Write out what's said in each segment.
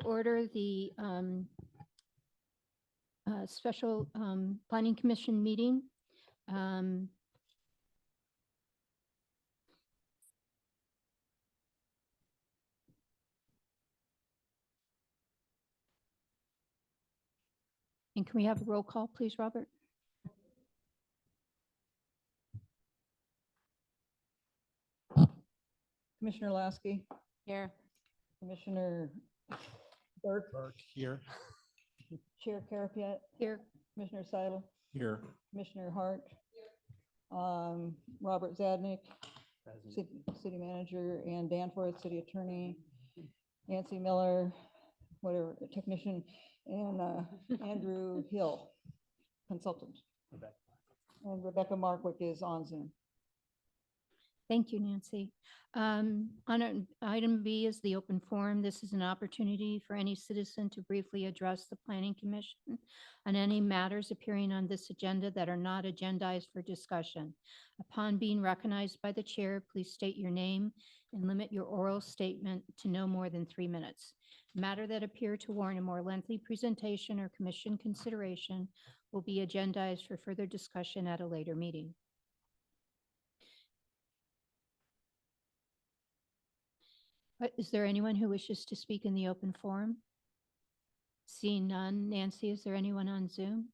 Order the special Planning Commission meeting. Um, And can we have a roll call, please, Robert? Commissioner Lasky, Here. Commissioner Burke, Here. Chair Carapiet, Here. Commissioner Seidel, Here. Commissioner Hart, Robert Zadnik, City Manager, and Danforth, City Attorney, Nancy Miller, whatever, technician, and Andrew Hill, consultant. And Rebecca Markwick is on Zoom. Thank you, Nancy. Item B is the open forum. This is an opportunity for any citizen to briefly address the Planning Commission on any matters appearing on this agenda that are not agendized for discussion. Upon being recognized by the chair, please state your name and limit your oral statement to no more than 3 minutes. Matter that appear to warrant a more lengthy presentation or commission consideration will be agendized for further discussion at a later meeting. Is there anyone who wishes to speak in the open forum? Seeing none. Nancy, is there anyone on Zoom?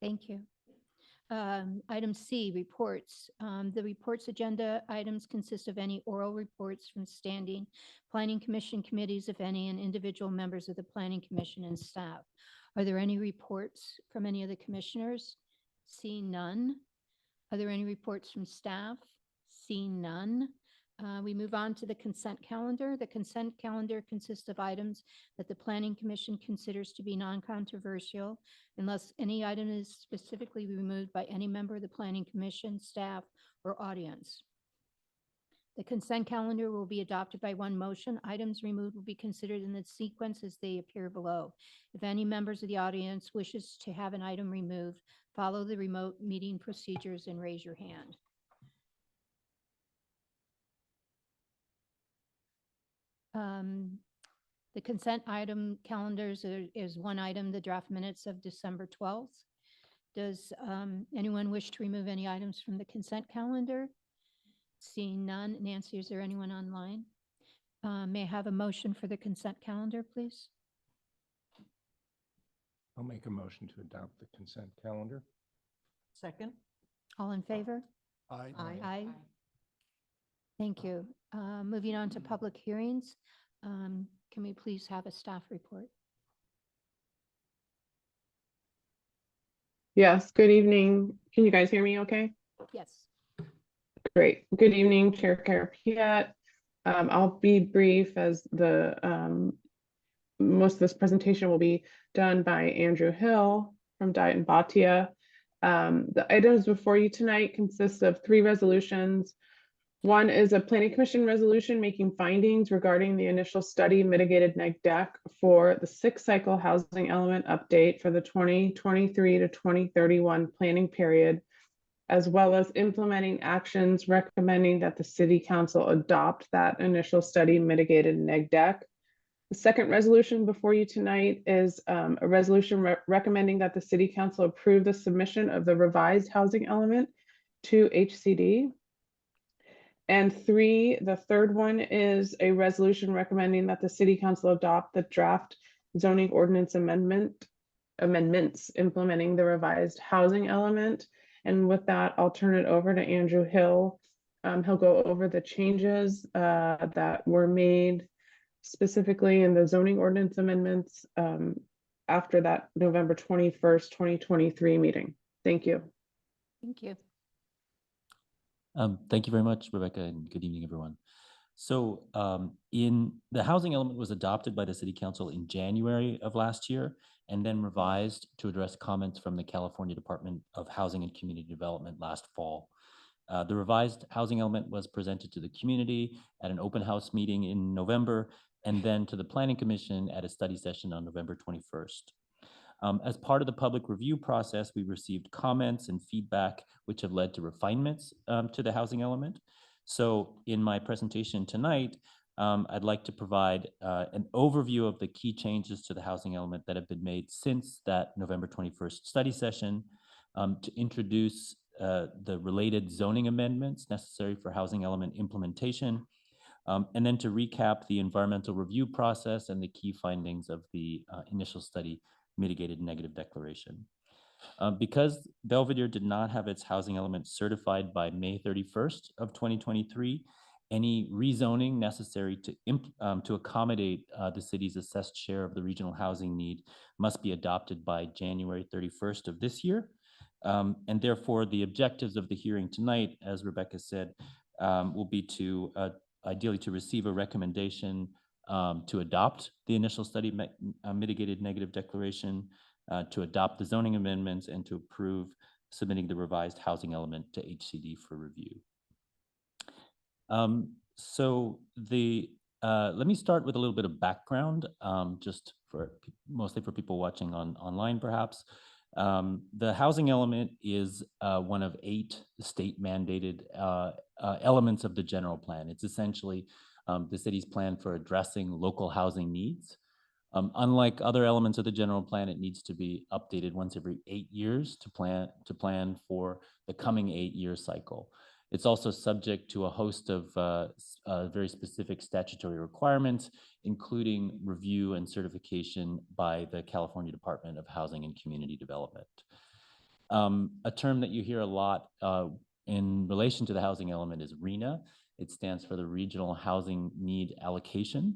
Thank you. Item C, reports. The reports agenda items consist of any oral reports from standing Planning Commission committees, if any, and individual members of the Planning Commission and staff. Are there any reports from any of the commissioners? Seeing none. Are there any reports from staff? Seeing none. We move on to the consent calendar. The consent calendar consists of items that the Planning Commission considers to be non-controversial unless any item is specifically removed by any member of the Planning Commission, staff, or audience. The consent calendar will be adopted by one motion. Items removed will be considered in the sequence as they appear below. If any members of the audience wishes to have an item removed, follow the remote meeting procedures and raise your hand. The consent item calendars is one item, the draft minutes of December 12th. Does anyone wish to remove any items from the consent calendar? Seeing none. Nancy, is there anyone online? May I have a motion for the consent calendar, please? I'll make a motion to adopt the consent calendar. Second. All in favor? Aye. Aye. Thank you. Moving on to public hearings. Can we please have a staff report? Yes, good evening. Can you guys hear me okay? Yes. Great. Good evening, Chair Carapiet. I'll be brief as the most of this presentation will be done by Andrew Hill from Diet and Bhatia. The items before you tonight consist of 3 resolutions. One is a Planning Commission resolution making findings regarding the initial study mitigated neg deck for the 6th cycle housing element update for the 2023 to 2031 planning period, as well as implementing actions recommending that the City Council adopt that initial study mitigated neg deck. The second resolution before you tonight is a resolution recommending that the City Council approve the submission of the revised housing element to HCD. And 3, the third one is a resolution recommending that the City Council adopt the draft zoning ordinance amendments implementing the revised housing element. And with that, I'll turn it over to Andrew Hill. He'll go over the changes that were made specifically in the zoning ordinance amendments after that November 21st, 2023 meeting. Thank you. Thank you. Thank you very much, Rebecca, and good evening, everyone. So the housing element was adopted by the City Council in January of last year and then revised to address comments from the California Department of Housing and Community Development last fall. The revised housing element was presented to the community at an open house meeting in November, and then to the Planning Commission at a study session on November 21st. As part of the public review process, we received comments and feedback which have led to refinements to the housing element. So in my presentation tonight, I'd like to provide an overview of the key changes to the housing element that have been made since that November 21st study session, to introduce the related zoning amendments necessary for housing element implementation, and then to recap the environmental review process and the key findings of the initial study mitigated negative declaration. Because Belvedere did not have its housing element certified by May 31st of 2023, any rezoning necessary to accommodate the city's assessed share of the regional housing need must be adopted by January 31st of this year. And therefore, the objectives of the hearing tonight, as Rebecca said, will be to ideally to receive a recommendation to adopt the initial study mitigated negative declaration, to adopt the zoning amendments, and to approve submitting the revised housing element to HCD for review. Let me start with a little bit of background, just for mostly for people watching online perhaps. The housing element is one of 8 state mandated elements of the general plan. It's essentially the city's plan for addressing local housing needs. Unlike other elements of the general plan, it needs to be updated once every 8 years to plan for the coming 8-year cycle. It's also subject to a host of very specific statutory requirements, including review and certification by the California Department of Housing and Community Development. A term that you hear a lot in relation to the housing element is RHNA. It stands for the Regional Housing Need Allocation.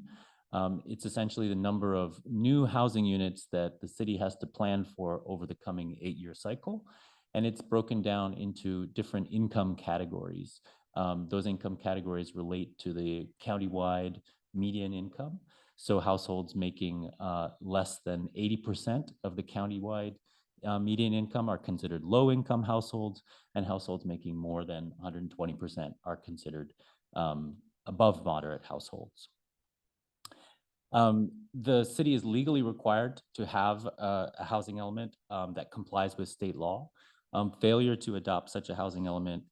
It's essentially the number of new housing units that the city has to plan for over the coming 8-year cycle. And it's broken down into different income categories. Those income categories relate to the countywide median income. So households making less than 80% of the countywide median income are considered low income households, and households making more than 120% are considered above moderate households. The city is legally required to have a housing element that complies with state law. Failure to adopt such a housing element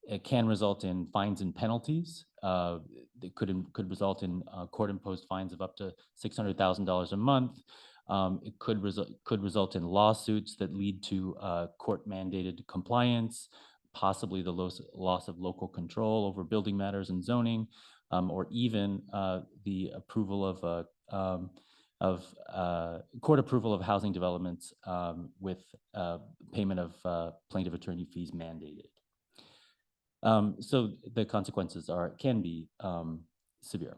it can result in fines and penalties. It could result in court-imposed fines of up to $600,000 a month. It could result in lawsuits that lead to court-mandated compliance, possibly the loss of local control over building matters and zoning, or even the approval of court approval of housing developments with payment of plaintiff attorney fees mandated. So the consequences can be severe.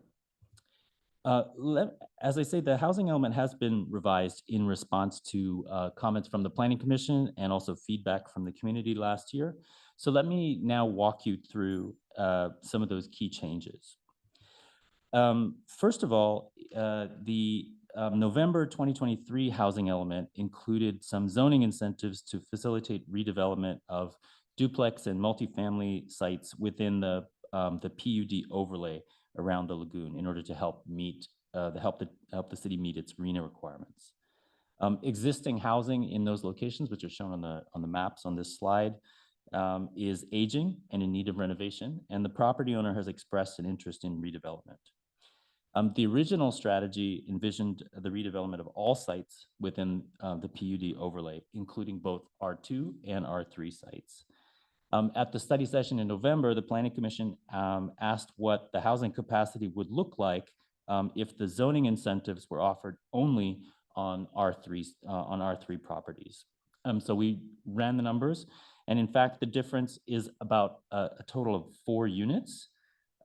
As I say, the housing element has been revised in response to comments from the Planning Commission and also feedback from the community last year. So let me now walk you through some of those key changes. First of all, the November 2023 housing element included some zoning incentives to facilitate redevelopment of duplex and multifamily sites within the PUD overlay around the lagoon in order to help the city meet its RHNA requirements. Existing housing in those locations, which are shown on the maps on this slide, is aging and in need of renovation, and the property owner has expressed an interest in redevelopment. The original strategy envisioned the redevelopment of all sites within the PUD overlay, including both R2 and R3 sites. At the study session in November, the Planning Commission asked what the housing capacity would look like if the zoning incentives were offered only on R3 properties. So we ran the numbers, and in fact, the difference is about a total of 4 units.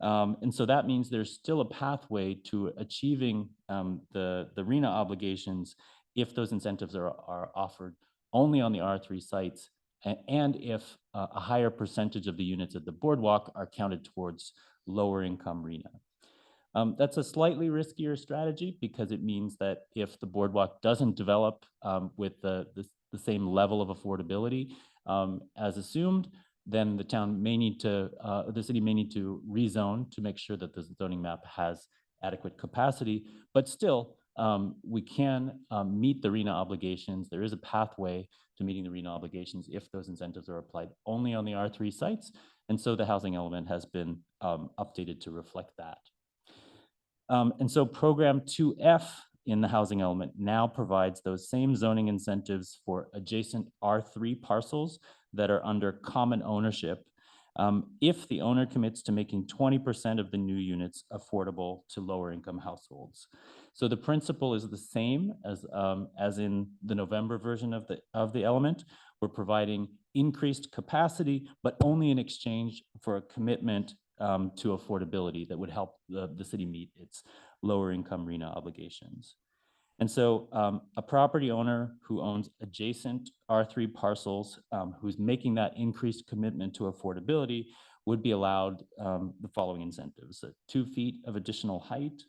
And so that means there's still a pathway to achieving the RHNA obligations if those incentives are offered only on the R3 sites, and if a higher percentage of the units at the boardwalk are counted towards lower income RHNA. That's a slightly riskier strategy because it means that if the boardwalk doesn't develop with the same level of affordability as assumed, then the city may need to rezone to make sure that the zoning map has adequate capacity, but still, we can meet the RENA obligations. There is a pathway to meeting the RENA obligations if those incentives are applied only on the R3 sites. And so the housing element has been updated to reflect that. And so program 2F in the housing element now provides those same zoning incentives for adjacent R3 parcels that are under common ownership if the owner commits to making 20% of the new units affordable to lower income households. So the principle is the same as in the November version of the element. We're providing increased capacity, but only in exchange for a commitment to affordability that would help the city meet its lower income RENA obligations. And so a property owner who owns adjacent R3 parcels, who's making that increased commitment to affordability, would be allowed the following incentives: 2 feet of additional height,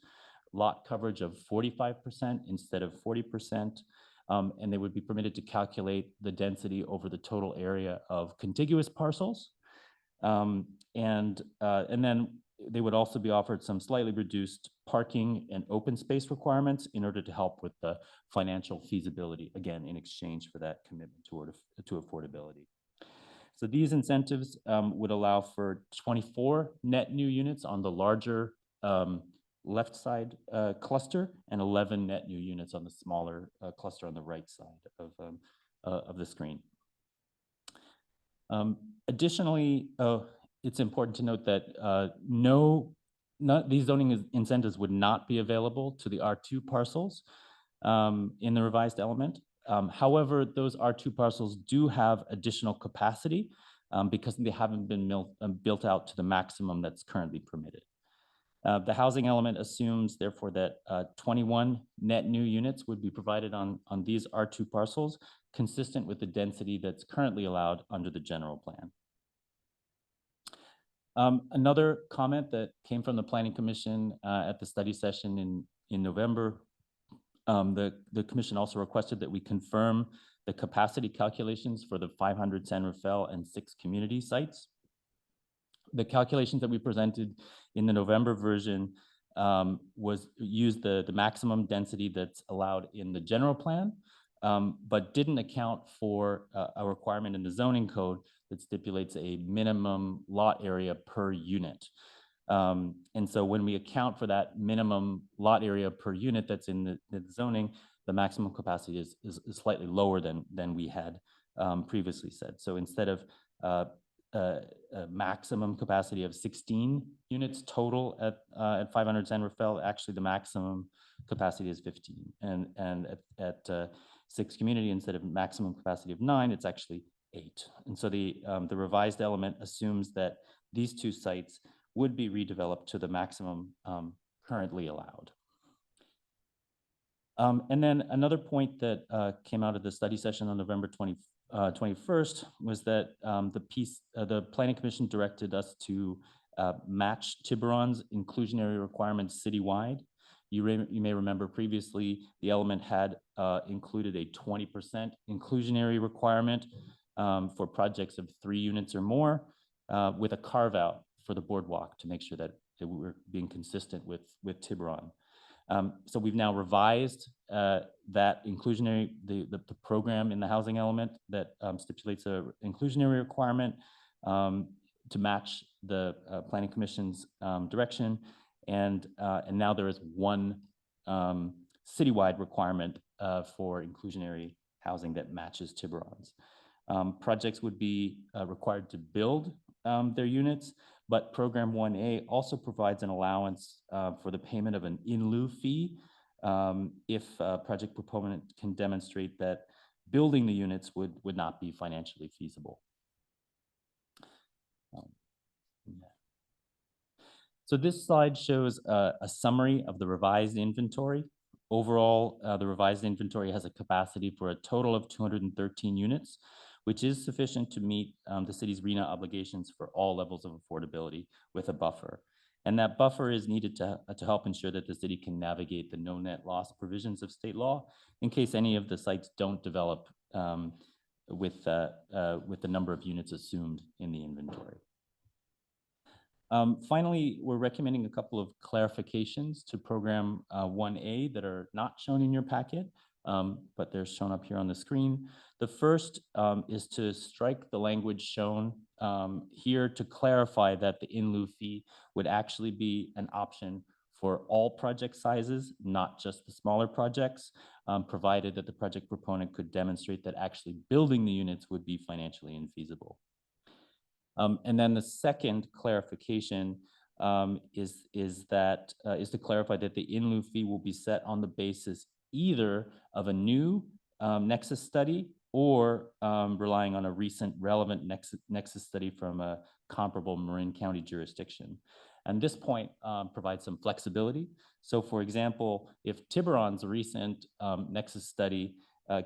lot coverage of 45% instead of 40%, and they would be permitted to calculate the density over the total area of contiguous parcels. And then they would also be offered some slightly reduced parking and open space requirements in order to help with the financial feasibility, again, in exchange for that commitment to affordability. So these incentives would allow for 24 net new units on the larger left side cluster and 11 net new units on the smaller cluster on the right side of the screen. Additionally, it's important to note that these zoning incentives would not be available to the R2 parcels in the revised element. However, those R2 parcels do have additional capacity because they haven't been built out to the maximum that's currently permitted. The housing element assumes, therefore, that 21 net new units would be provided on these R2 parcels, consistent with the density that's currently allowed under the general plan. Another comment that came from the Planning Commission at the study session in November, the commission also requested that we confirm the capacity calculations for the 500 San Rafael and 6 community sites. The calculations that we presented in the November version used the maximum density that's allowed in the general plan, but didn't account for a requirement in the zoning code that stipulates a minimum lot area per unit. And so when we account for that minimum lot area per unit that's in the zoning, the maximum capacity is slightly lower than we had previously said. So instead of a maximum capacity of 16 units total at 500 San Rafael, actually the maximum capacity is 15. And at 6 community, instead of maximum capacity of 9, it's actually 8. And so the revised element assumes that these 2 sites would be redeveloped to the maximum currently allowed. And then another point that came out of the study session on November 21st was that the Planning Commission directed us to match Tiburon's inclusionary requirements citywide. You may remember previously the element had included a 20% inclusionary requirement for projects of 3 units or more, with a carve out for the boardwalk to make sure that we're being consistent with Tiburon. So we've now revised that inclusionary, the program in the housing element that stipulates a inclusionary requirement to match the Planning Commission's direction. And now there is one citywide requirement for inclusionary housing that matches Tiburon's. Projects would be required to build their units, but Program 1A also provides an allowance for the payment of an in lieu fee if a project proponent can demonstrate that building the units would not be financially feasible. So this slide shows a summary of the revised inventory. Overall, the revised inventory has a capacity for a total of 213 units, which is sufficient to meet the city's RENA obligations for all levels of affordability with a buffer. And that buffer is needed to help ensure that the city can navigate the no net loss provisions of state law in case any of the sites don't develop with the number of units assumed in the inventory. Finally, we're recommending a couple of clarifications to program 1A that are not shown in your packet, but they're shown up here on the screen. The first is to strike the language shown here to clarify that the in lieu fee would actually be an option for all project sizes, not just the smaller projects, provided that the project proponent could demonstrate that actually building the units would be financially infeasible. And then the second clarification is to clarify that the in lieu fee will be set on the basis either of a new nexus study or relying on a recent relevant nexus study from a comparable Marin County jurisdiction. And this point provides some flexibility. So for example, if Tiburon's recent nexus study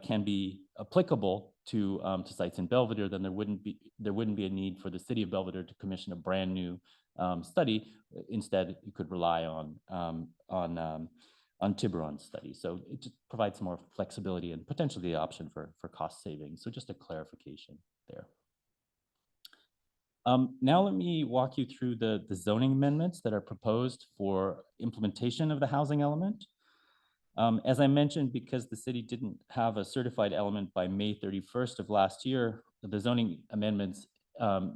can be applicable to sites in Belvedere, then there wouldn't be a need for the city of Belvedere to commission a brand new study. Instead, you could rely on Tiburon's study. So it just provides more flexibility and potentially the option for cost savings. So just a clarification there. Now let me walk you through the zoning amendments that are proposed for implementation of the housing element. As I mentioned, because the city didn't have a certified element by May 31st of last year, the zoning amendments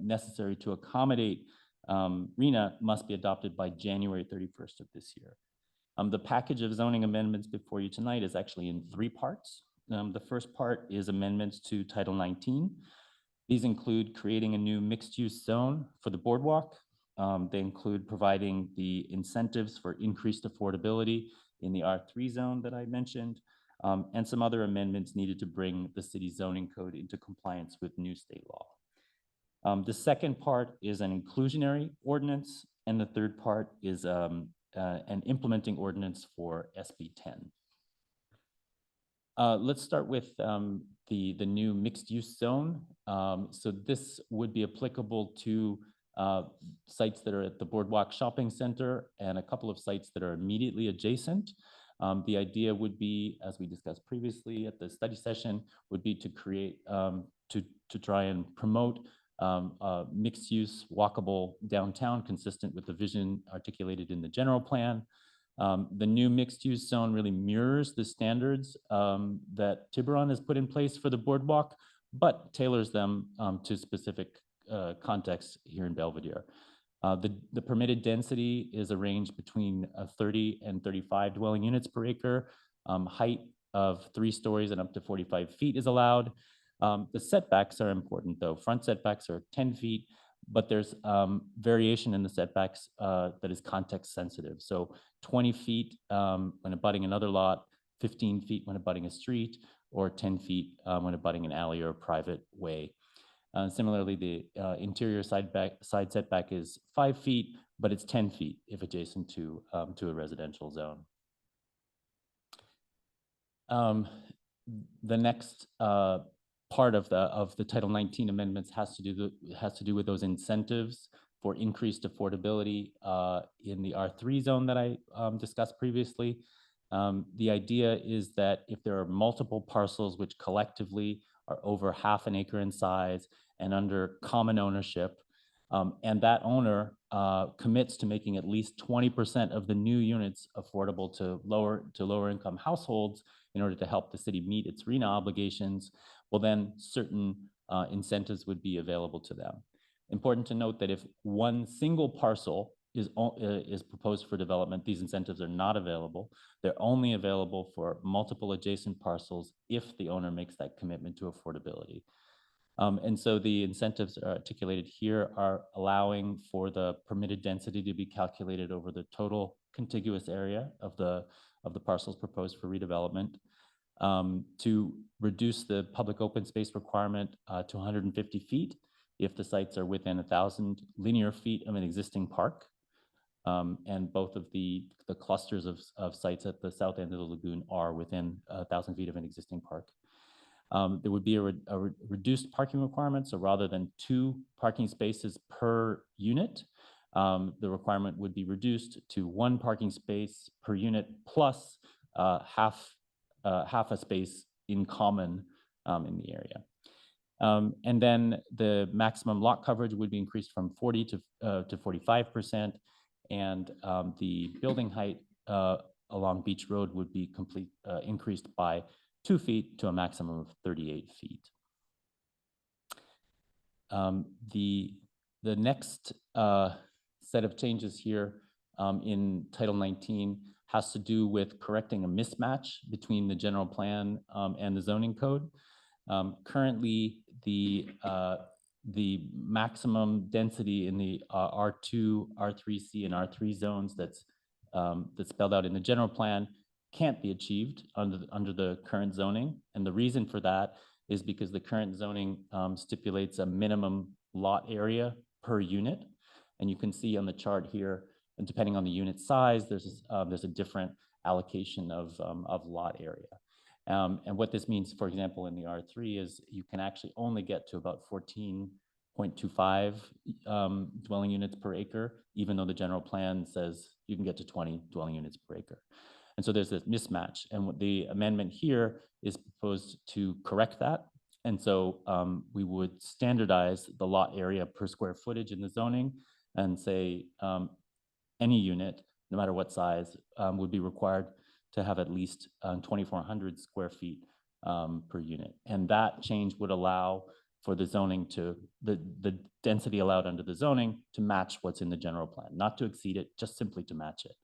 necessary to accommodate RHNA must be adopted by January 31st of this year. The package of zoning amendments before you tonight is actually in 3 parts. The first part is amendments to Title 19. These include creating a new mixed-use zone for the boardwalk. They include providing the incentives for increased affordability in the R3 zone that I mentioned, and some other amendments needed to bring the city zoning code into compliance with new state law. The second part is an inclusionary ordinance, and the third part is an implementing ordinance for SB 10. Let's start with the new mixed-use zone. So this would be applicable to sites that are at the Boardwalk Shopping Center and a couple of sites that are immediately adjacent. The idea would be, as we discussed previously at the study session, would be to create, to try and promote mixed-use walkable downtown consistent with the vision articulated in the general plan. The new mixed-use zone really mirrors the standards that Tiburon has put in place for the boardwalk, but tailors them to specific context here in Belvedere. The permitted density is a range between 30 and 35 dwelling units per acre. Height of 3 stories and up to 45 feet is allowed. The setbacks are important though. Front setbacks are 10 feet, but there's variation in the setbacks that is context sensitive. So 20 feet when abutting another lot, 15 feet when abutting a street, or 10 feet when abutting an alley or a private way. Similarly, the interior side setback is 5 feet, but it's 10 feet if adjacent to a residential zone. The next part of the Title 19 amendments has to do with those incentives for increased affordability in the R3 zone that I discussed previously. The idea is that if there are multiple parcels which collectively are over half an acre in size and under common ownership, and that owner commits to making at least 20% of the new units affordable to lower income households in order to help the city meet its RHNA obligations, well then certain incentives would be available to them. Important to note that if one single parcel is proposed for development, these incentives are not available. They're only available for multiple adjacent parcels if the owner makes that commitment to affordability. And so the incentives are articulated here are allowing for the permitted density to be calculated over the total contiguous area of the parcels proposed for redevelopment, to reduce the public open space requirement to 150 feet if the sites are within 1,000 linear feet of an existing park. And both of the clusters of sites at the south end of the lagoon are within 1,000 feet of an existing park. There would be a reduced parking requirement. So rather than 2 parking spaces per unit, the requirement would be reduced to 1 parking space per unit plus half a space in common in the area. And then the maximum lot coverage would be increased from 40 to 45%. And the building height along Beach Road would be increased by 2 feet to a maximum of 38 feet. The next set of changes here in Title 19 has to do with correcting a mismatch between the general plan and the zoning code. Currently, the maximum density in the R2, R3C, and R3 zones that's spelled out in the general plan can't be achieved under the current zoning. And the reason for that is because the current zoning stipulates a minimum lot area per unit. And you can see on the chart here, and depending on the unit size, there's a different allocation of lot area. And what this means, for example, in the R3 is you can actually only get to about 14.25 dwelling units per acre, even though the general plan says you can get to 20 dwelling units per acre. And so there's this mismatch. And what the amendment here is proposed to correct that. And so we would standardize the lot area per square footage in the zoning and say any unit, no matter what size, would be required to have at least 2,400 square feet per unit. And that change would allow for the zoning the density allowed under the zoning to match what's in the general plan, not to exceed it, just simply to match it.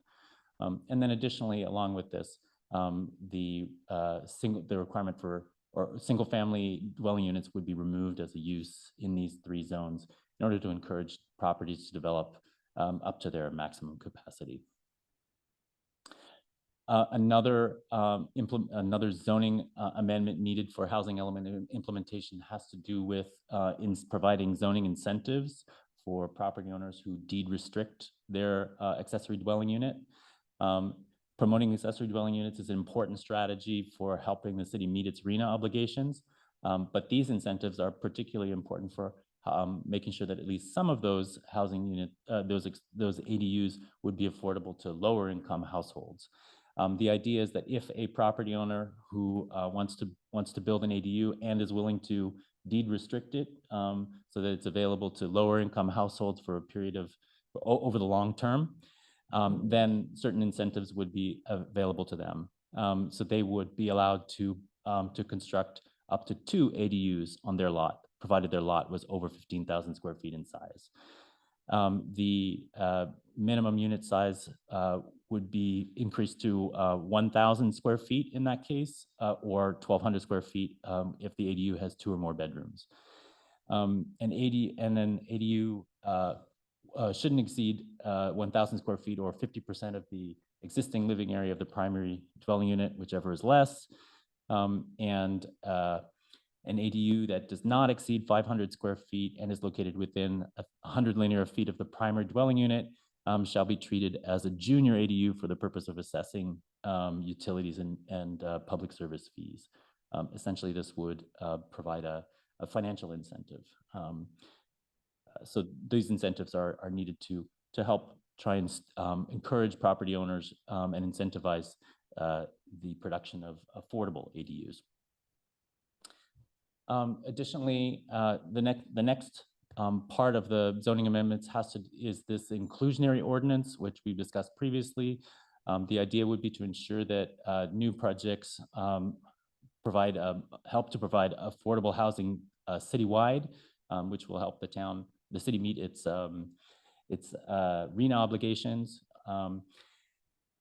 And then additionally, along with this, the requirement for single family dwelling units would be removed as a use in these 3 zones in order to encourage properties to develop up to their maximum capacity. Another zoning amendment needed for housing element implementation has to do with providing zoning incentives for property owners who deed restrict their accessory dwelling unit. Promoting accessory dwelling units is an important strategy for helping the city meet its RHNA obligations, but these incentives are particularly important for making sure that at least some of those housing units, those ADUs would be affordable to lower income households. The idea is that if a property owner who wants to build an ADU and is willing to deed restrict it so that it's available to lower income households for a period of over the long term, then certain incentives would be available to them. So they would be allowed to construct up to 2 ADUs on their lot, provided their lot was over 15,000 square feet in size. The minimum unit size would be increased to 1,000 square feet in that case, or 1,200 square feet if the ADU has 2 or more bedrooms. An ADU shouldn't exceed 1,000 square feet or 50% of the existing living area of the primary dwelling unit, whichever is less. And an ADU that does not exceed 500 square feet and is located within 100 linear feet of the primary dwelling unit shall be treated as a junior ADU for the purpose of assessing utilities and public service fees. Essentially, this would provide a financial incentive. So these incentives are needed to help try and encourage property owners and incentivize the production of affordable ADUs. Additionally, the next part of the zoning amendments is this inclusionary ordinance, which we've discussed previously. The idea would be to ensure that new projects help to provide affordable housing citywide, which will help the city meet its RHNA obligations.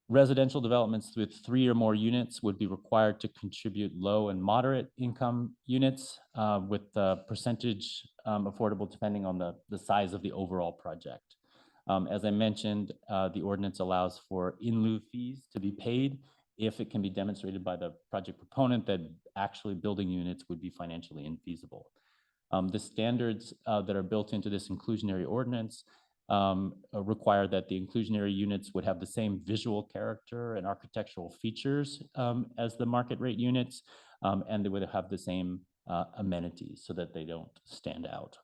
Residential developments with 3 or more units would be required to contribute low and moderate income units with the percentage affordable depending on the size of the overall project. As I mentioned, the ordinance allows for in lieu fees to be paid if it can be demonstrated by the project proponent that actually building units would be financially infeasible. The standards that are built into this inclusionary ordinance require that the inclusionary units would have the same visual character and architectural features as the market rate units, and they would have the same amenities so that they don't stand out.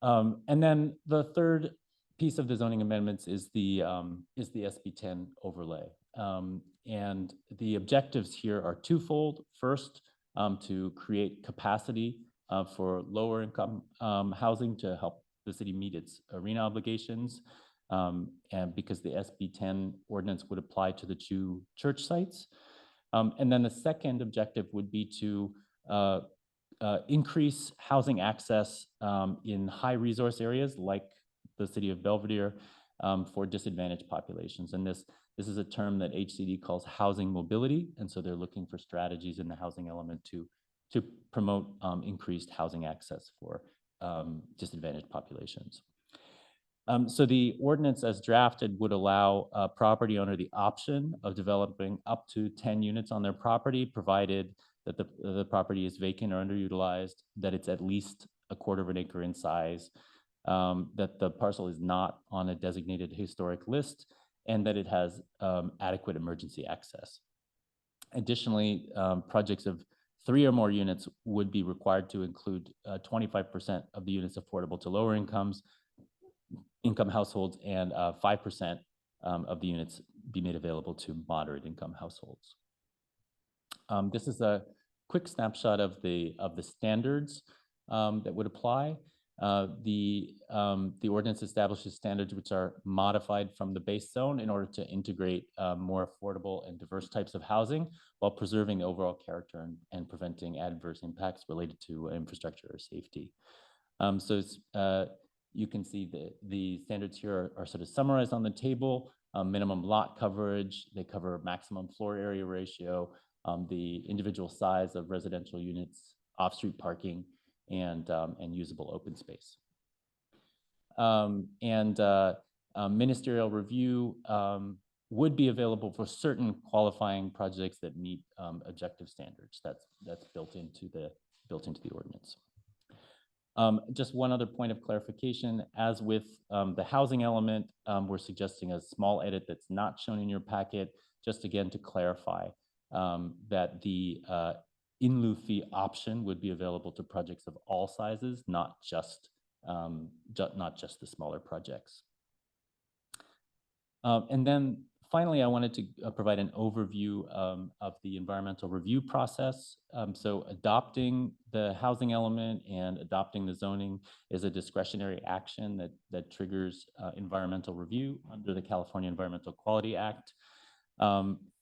And then the third piece of the zoning amendments is the SB 10 overlay. And the objectives here are twofold. First, to create capacity for lower income housing to help the city meet its arena obligations. And because the SB 10 ordinance would apply to the two church sites. And then the second objective would be to increase housing access in high resource areas like the city of Belvedere for disadvantaged populations. And this is a term that HCD calls housing mobility. And so they're looking for strategies in the housing element to promote increased housing access for disadvantaged populations. So the ordinance as drafted would allow a property owner the option of developing up to 10 units on their property, provided that the property is vacant or underutilized, that it's at least 1/4 of an acre in size, that the parcel is not on a designated historic list, and that it has adequate emergency access. Additionally, projects of 3 or more units would be required to include 25% of the units affordable to lower income households, and 5% of the units be made available to moderate income households. This is a quick snapshot of the standards that would apply. The ordinance establishes standards which are modified from the base zone in order to integrate more affordable and diverse types of housing while preserving the overall character and preventing adverse impacts related to infrastructure or safety. So you can see the standards here are sort of summarized on the table. Minimum lot coverage, they cover maximum floor area ratio, the individual size of residential units, off-street parking, and usable open space. Ministerial review would be available for certain qualifying projects that meet objective standards. That's built into the ordinance. Just one other point of clarification, as with the housing element, we're suggesting a small edit that's not shown in your packet, just again to clarify that the in lieu fee option would be available to projects of all sizes, not just the smaller projects. And then finally, I wanted to provide an overview of the environmental review process. So adopting the housing element and adopting the zoning is a discretionary action that triggers environmental review under the California Environmental Quality Act.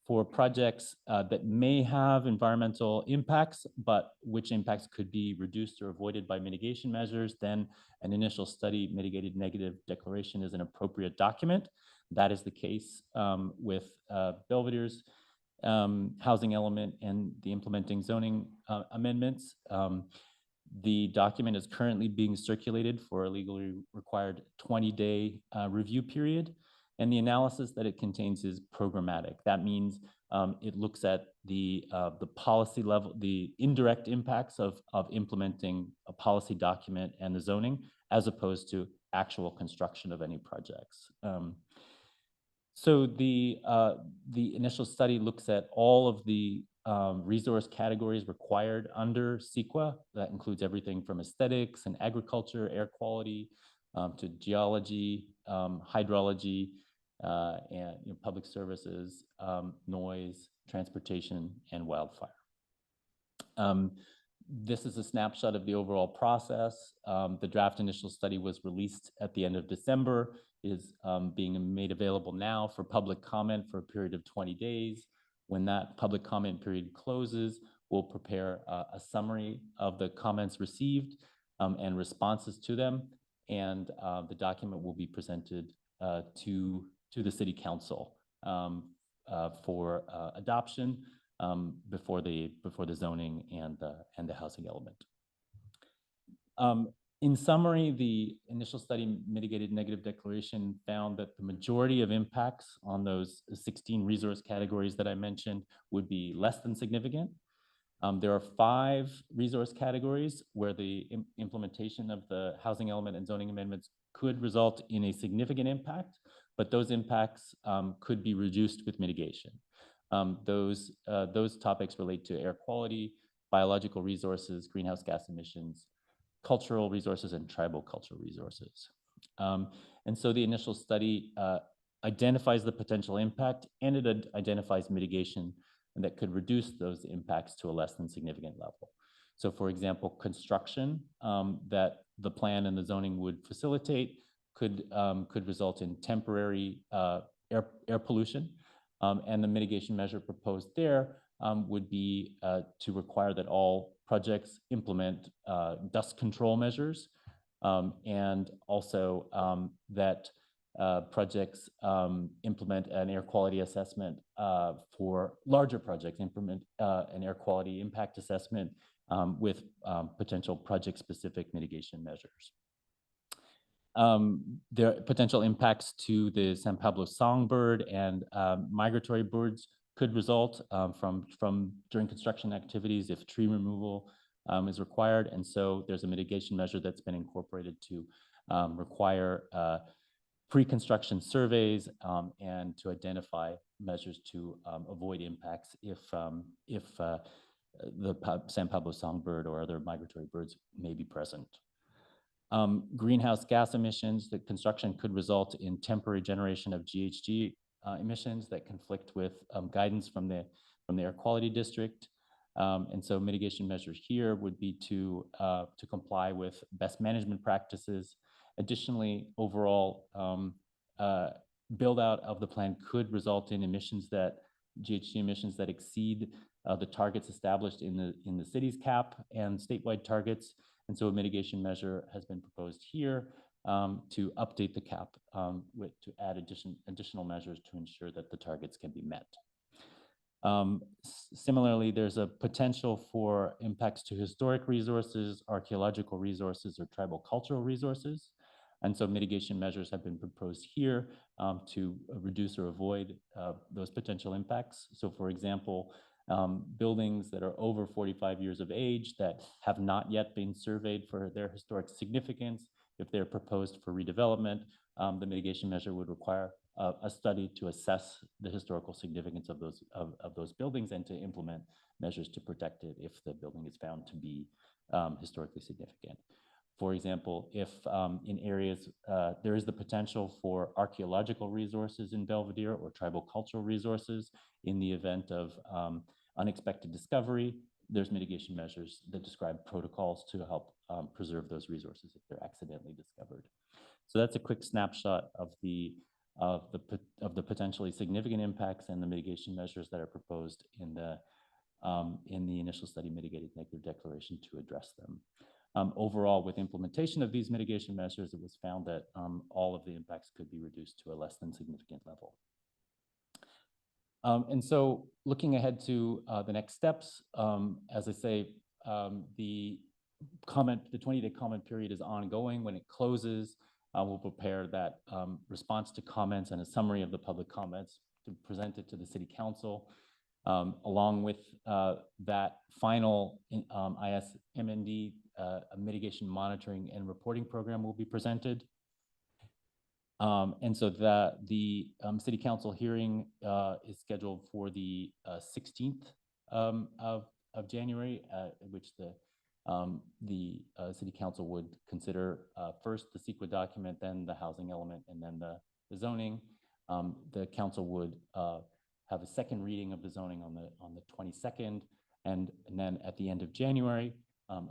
For projects that may have environmental impacts, but which impacts could be reduced or avoided by mitigation measures, then an initial study mitigated negative declaration is an appropriate document. That is the case with Belvedere's housing element and the implementing zoning amendments. The document is currently being circulated for a legally required 20-day review period. And the analysis that it contains is programmatic. That means it looks at the policy level, the indirect impacts of implementing a policy document and the zoning, as opposed to actual construction of any projects. So the initial study looks at all of the resource categories required under CEQA. That includes everything from aesthetics and agriculture, air quality, to geology, hydrology, and public services, noise, transportation, and wildfire. This is a snapshot of the overall process. The draft initial study was released at the end of December, is being made available now for public comment for a period of 20 days. When that public comment period closes, we'll prepare a summary of the comments received and responses to them, and the document will be presented to the City Council for adoption before the zoning and the housing element. In summary, the initial study mitigated negative declaration found that the majority of impacts on those 16 resource categories that I mentioned would be less than significant. There are 5 resource categories where the implementation of the housing element and zoning amendments could result in a significant impact, but those impacts could be reduced with mitigation. Those topics relate to air quality, biological resources, greenhouse gas emissions, cultural resources, and tribal cultural resources. And so the initial study identifies the potential impact, and it identifies mitigation and that could reduce those impacts to a less than significant level. So for example, construction that the plan and the zoning would facilitate could result in temporary air pollution. And the mitigation measure proposed there would be to require that all projects implement dust control measures, and also that projects implement an air quality assessment for larger projects, implement an air quality impact assessment with potential project-specific mitigation measures. There are potential impacts to the San Pablo songbird and migratory birds could result from during construction activities if tree removal is required. And so there's a mitigation measure that's been incorporated to require pre-construction surveys and to identify measures to avoid impacts if the San Pablo songbird or other migratory birds may be present. Greenhouse gas emissions, the construction could result in temporary generation of GHG emissions that conflict with guidance from the air quality district. And so mitigation measures here would be to comply with best management practices. Additionally, overall build out of the plan could result in GHG emissions that exceed the targets established in the city's cap and statewide targets. And so a mitigation measure has been proposed here to update the cap to add additional measures to ensure that the targets can be met. Similarly, there's a potential for impacts to historic resources, archaeological resources, or tribal cultural resources. And so mitigation measures have been proposed here to reduce or avoid those potential impacts. So for example, buildings that are over 45 years of age that have not yet been surveyed for their historic significance, if they're proposed for redevelopment, the mitigation measure would require a study to assess the historical significance of those buildings and to implement measures to protect it if the building is found to be historically significant. For example, if in areas there is the potential for archaeological resources in Belvedere or tribal cultural resources in the event of unexpected discovery, there's mitigation measures that describe protocols to help preserve those resources if they're accidentally discovered. So that's a quick snapshot of the potentially significant impacts and the mitigation measures that are proposed in the initial study mitigated negative declaration to address them. Overall, with implementation of these mitigation measures, it was found that all of the impacts could be reduced to a less than significant level. And so looking ahead to the next steps, as I say, the 20-day comment period is ongoing. When it closes, we'll prepare that response to comments and a summary of the public comments to present it to the City Council. Along with that final ISMND, a mitigation monitoring and reporting program will be presented. And so the City Council hearing is scheduled for the 16th of January, at which the City Council would consider first the CEQA document, then the housing element, and then the zoning. The council would have a second reading of the zoning on the 22nd, and then at the end of January,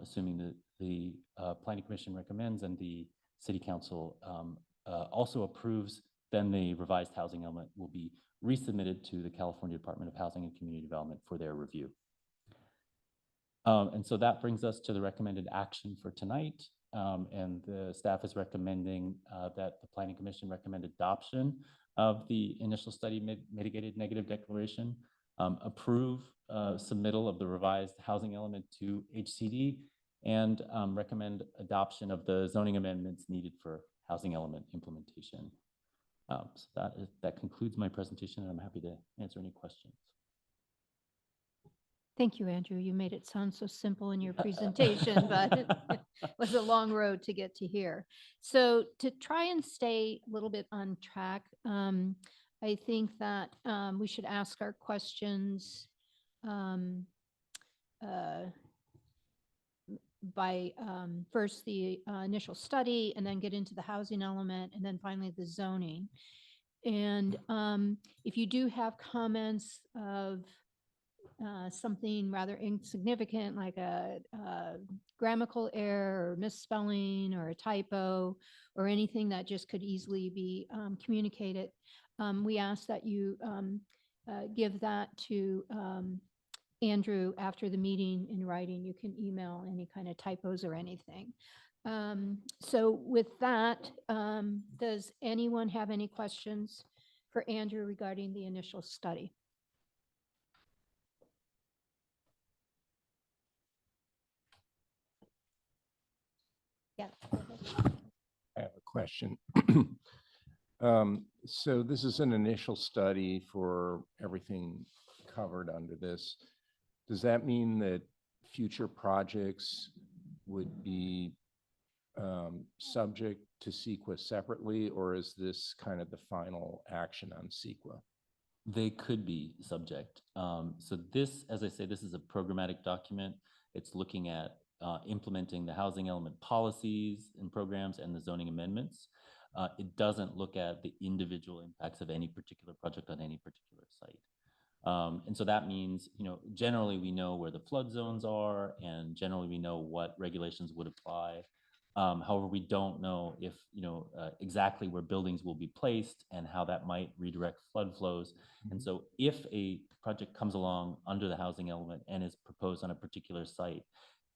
assuming that the Planning Commission recommends and the City Council also approves, then the revised housing element will be resubmitted to the California Department of Housing and Community Development for their review. And so that brings us to the recommended action for tonight. And the staff is recommending that the Planning Commission recommend adoption of the initial study mitigated negative declaration, approve submittal of the revised housing element to HCD, and recommend adoption of the zoning amendments needed for housing element implementation. So that concludes my presentation, and I'm happy to answer any questions. Thank you, Andrew. You made it sound so simple in your presentation, but it was a long road to get to here. So to try and stay a little bit on track, I think that we should ask our questions by first the initial study, and then get into the housing element, and then finally the zoning. And if you do have comments of something rather insignificant like a grammatical error or misspelling or a typo or anything that just could easily be communicated, we ask that you give that to Andrew after the meeting in writing. You can email any kind of typos or anything. So with that, does anyone have any questions for Andrew regarding the initial study? Yeah. go ahead. I have a question. So this is an initial study for everything covered under this. Does that mean that future projects would be subject to CEQA separately, or is this kind of the final action on CEQA? They could be subject. So this, as I say, this is a programmatic document. It's looking at implementing the housing element policies and programs and the zoning amendments. It doesn't look at the individual impacts of any particular project on any particular site. And so that means, generally we know where the flood zones are, and generally we know what regulations would apply. However, we don't know if, exactly where buildings will be placed and how that might redirect flood flows. And so if a project comes along under the housing element and is proposed on a particular site,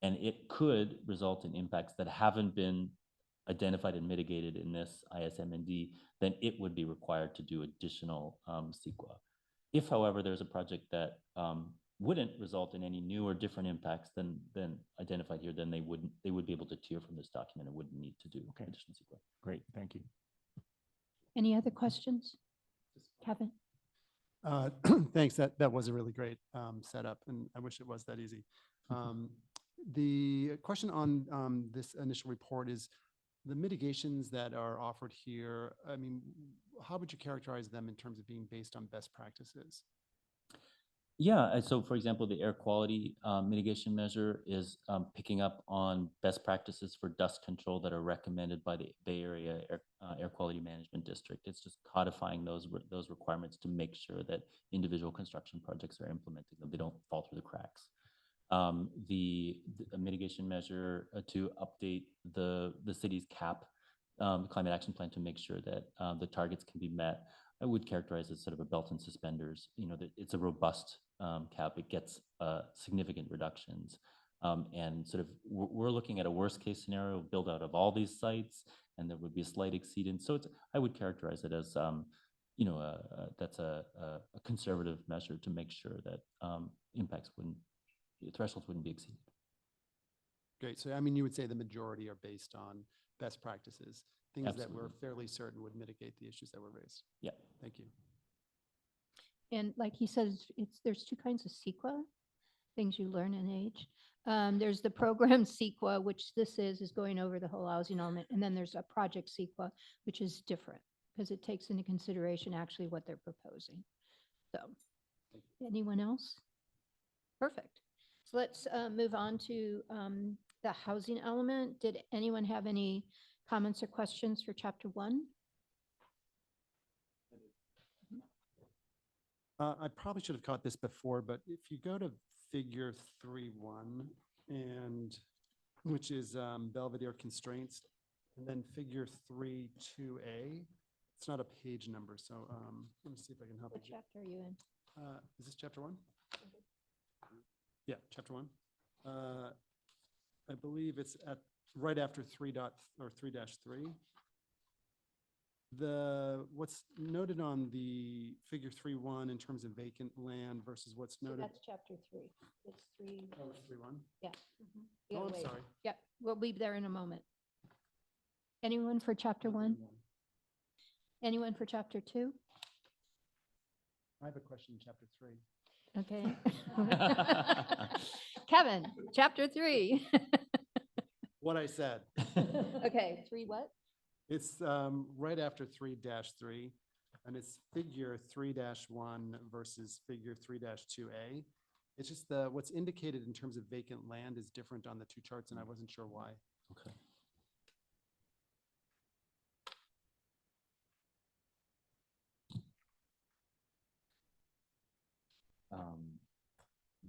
and it could result in impacts that haven't been identified and mitigated in this ISMND, then it would be required to do additional CEQA. If, however, there's a project that wouldn't result in any new or different impacts than identified here, then they would be able to tier from this document and wouldn't need to do additional CEQA. Great, thank you. Any other questions? Kevin? Thanks. That was a really great setup, and I wish it was that easy. The question on this initial report is the mitigations that are offered here. I mean, how would you characterize them in terms of being based on best practices? Yeah, and so for example, the air quality mitigation measure is picking up on best practices for dust control that are recommended by the Bay Area Air Quality Management District. It's just codifying those requirements to make sure that individual construction projects are implementing them. They don't fall through the cracks. The mitigation measure to update the city's CAP, climate action plan, to make sure that the targets can be met. I would characterize as sort of a belt and suspenders. That it's a robust CAP. It gets significant reductions, and sort of we're looking at a worst case scenario build out of all these sites, and there would be a slight exceedance. So I would characterize it as that's a conservative measure to make sure that thresholds wouldn't be exceeded. Great. So, I mean, you would say the majority are based on best practices, things that Absolutely. we're fairly certain would mitigate the issues that were raised. Yeah. Thank you. And like he says, there's two kinds of CEQA, things you learn in age. There's the program CEQA, which this is going over the whole housing element. And then there's a project CEQA, which is different because it takes into consideration actually what they're proposing. So anyone else? Perfect. So let's move on to the housing element. Did anyone have any comments or questions for chapter 1? I probably should have caught this before, but if you go to figure 3.1, and which is Belvedere constraints, and then figure 3.2a, it's not a page number. So let me see if I can help What you. chapter are you in? Is this chapter 1? Yeah, chapter 1. I believe it's at right after 3.3. What's noted on the figure 3.1 in terms of vacant land versus what's So noted. that's chapter 3. It's 3. Oh, it's 3.1. Yeah. You Oh, gotta I'm wait. sorry. Yep, we'll be there in a moment. Anyone for chapter 1? Anyone for chapter 2? I have a question in chapter 3. Okay. Kevin, chapter 3. What I said. Okay, 3 what? It's right after 3-3, and it's figure 3-1 versus figure 3-2A. It's just what's indicated in terms of vacant land is different on the two charts, and I wasn't sure why. Okay.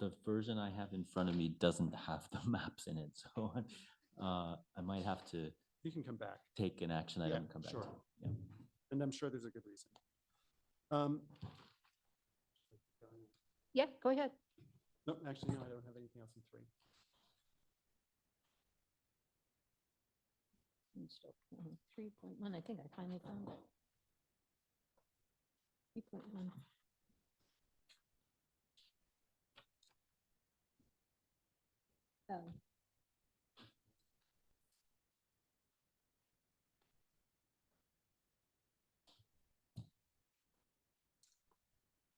the version I have in front of me doesn't have the maps in it, so I might have to You can come back. take an action item Yeah, and come back to sure. it. Yeah. And I'm sure there's a good reason. Um, Yeah, go ahead. No, actually, no, I don't have anything else in 3. 3.1, I think I finally found it. 3.1. Oh.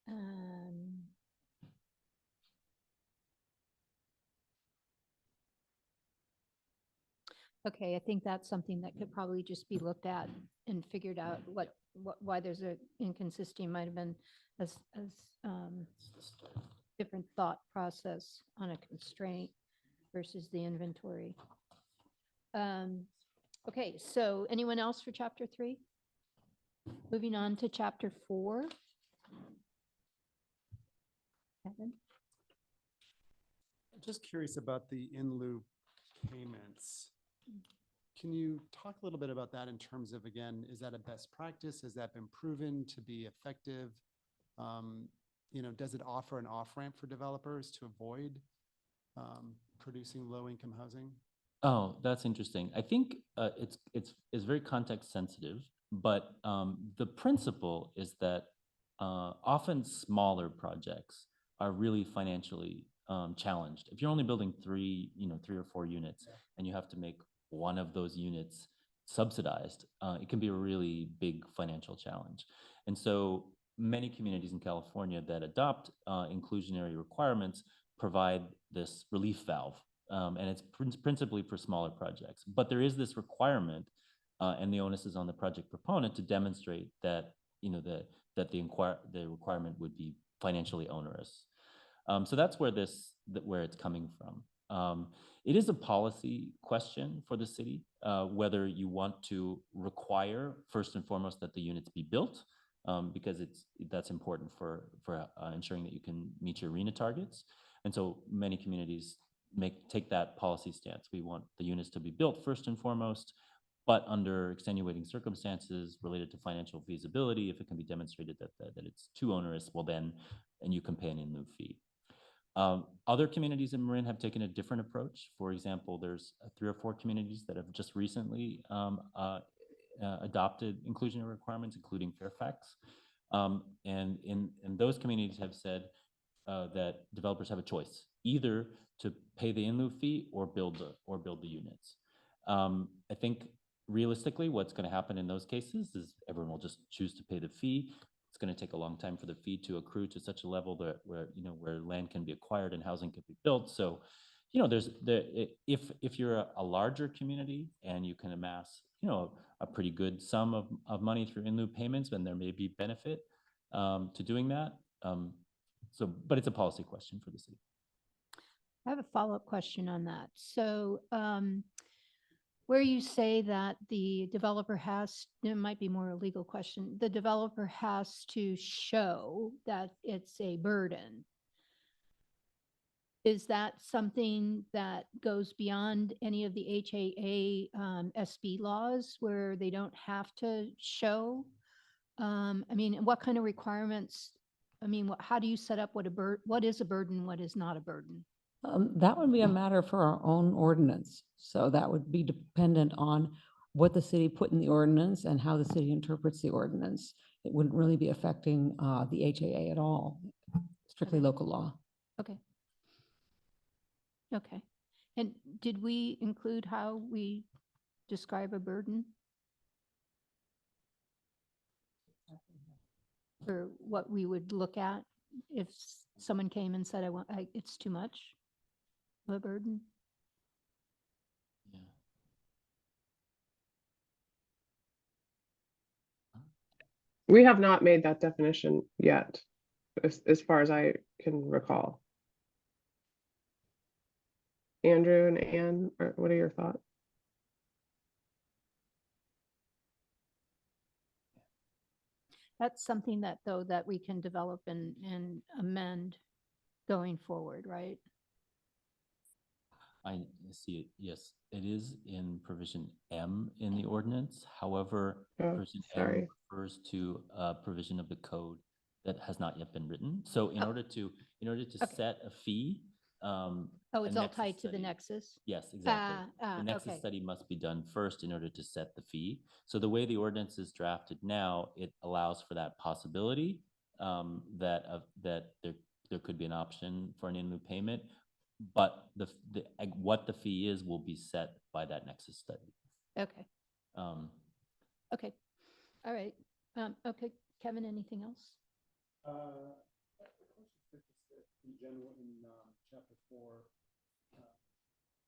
Um, Okay, I think that's something that could probably just be looked at and figured out why there's a inconsistency might have been as different thought process on a constraint versus the inventory. Okay, so anyone else for chapter 3? Moving on to chapter 4. Kevin? Just curious about the in lieu payments. Can you talk a little bit about that in terms of, again, is that a best practice? Has that been proven to be effective? Does it offer an off-ramp for developers to avoid producing low-income housing? Oh, that's interesting. I think it's very context sensitive, but the principle is that often smaller projects are really financially challenged. If you're only building 3 or 4 units, and you have to make one of those units subsidized, it can be a really big financial challenge. And so many communities in California that adopt inclusionary requirements provide this relief valve. And it's principally for smaller projects. But there is this requirement, and the onus is on the project proponent to demonstrate that the requirement would be financially onerous. So that's where where it's coming from. It is a policy question for the city, whether you want to require first and foremost that the units be built, because that's important for ensuring that you can meet your RHNA targets. And so many communities take that policy stance. We want the units to be built first and foremost, but under extenuating circumstances related to financial feasibility, if it can be demonstrated that it's too onerous, well then, and you can pay an in lieu fee. Other communities in Marin have taken a different approach. For example, there's 3 or 4 communities that have just recently adopted inclusionary requirements, including Fairfax. And those communities have said that developers have a choice, either to pay the in lieu fee or build the units. I think realistically, what's going to happen in those cases is everyone will just choose to pay the fee. It's going to take a long time for the fee to accrue to such a level that where land can be acquired and housing can be built. So, if you're a larger community and you can amass a pretty good sum of money through in lieu payments, then there may be benefit to doing that. But it's a policy question for the city. I have a follow-up question on that. So where you say that the developer it might be more a legal question, the developer has to show that it's a burden. Is that something that goes beyond any of the HAA SB laws where they don't have to show? What kind of requirements? How do you set up what is a burden, what is not a burden? That would be a matter for our own ordinance. So that would be dependent on what the city put in the ordinance and how the city interprets the ordinance. It wouldn't really be affecting the HAA at all, strictly local law. Okay. Okay. And did we include how we describe a burden? Or what we would look at if someone came and said, it's too much of a burden? Yeah. We have not made that definition yet, as far as I can recall. Andrew and Anne, what are your thoughts? That's something that we can develop and amend going forward, right? I see it, yes, it is in provision M in the ordinance. However, Oh, provision M sorry. refers to a provision of the code that has not yet been written. So in Oh. order to, Okay. set a fee, Oh, a it's all nexus tied to the study- nexus? Yes, exactly. Ah, The nexus okay. study must be done first in order to set the fee. So the way the ordinance is drafted now, it allows for that possibility, that there could be an option for an in lieu payment. But what the fee is will be set by that nexus study. Okay, Um, okay. All right. Okay, Kevin, anything else? The question is just in general in chapter 4,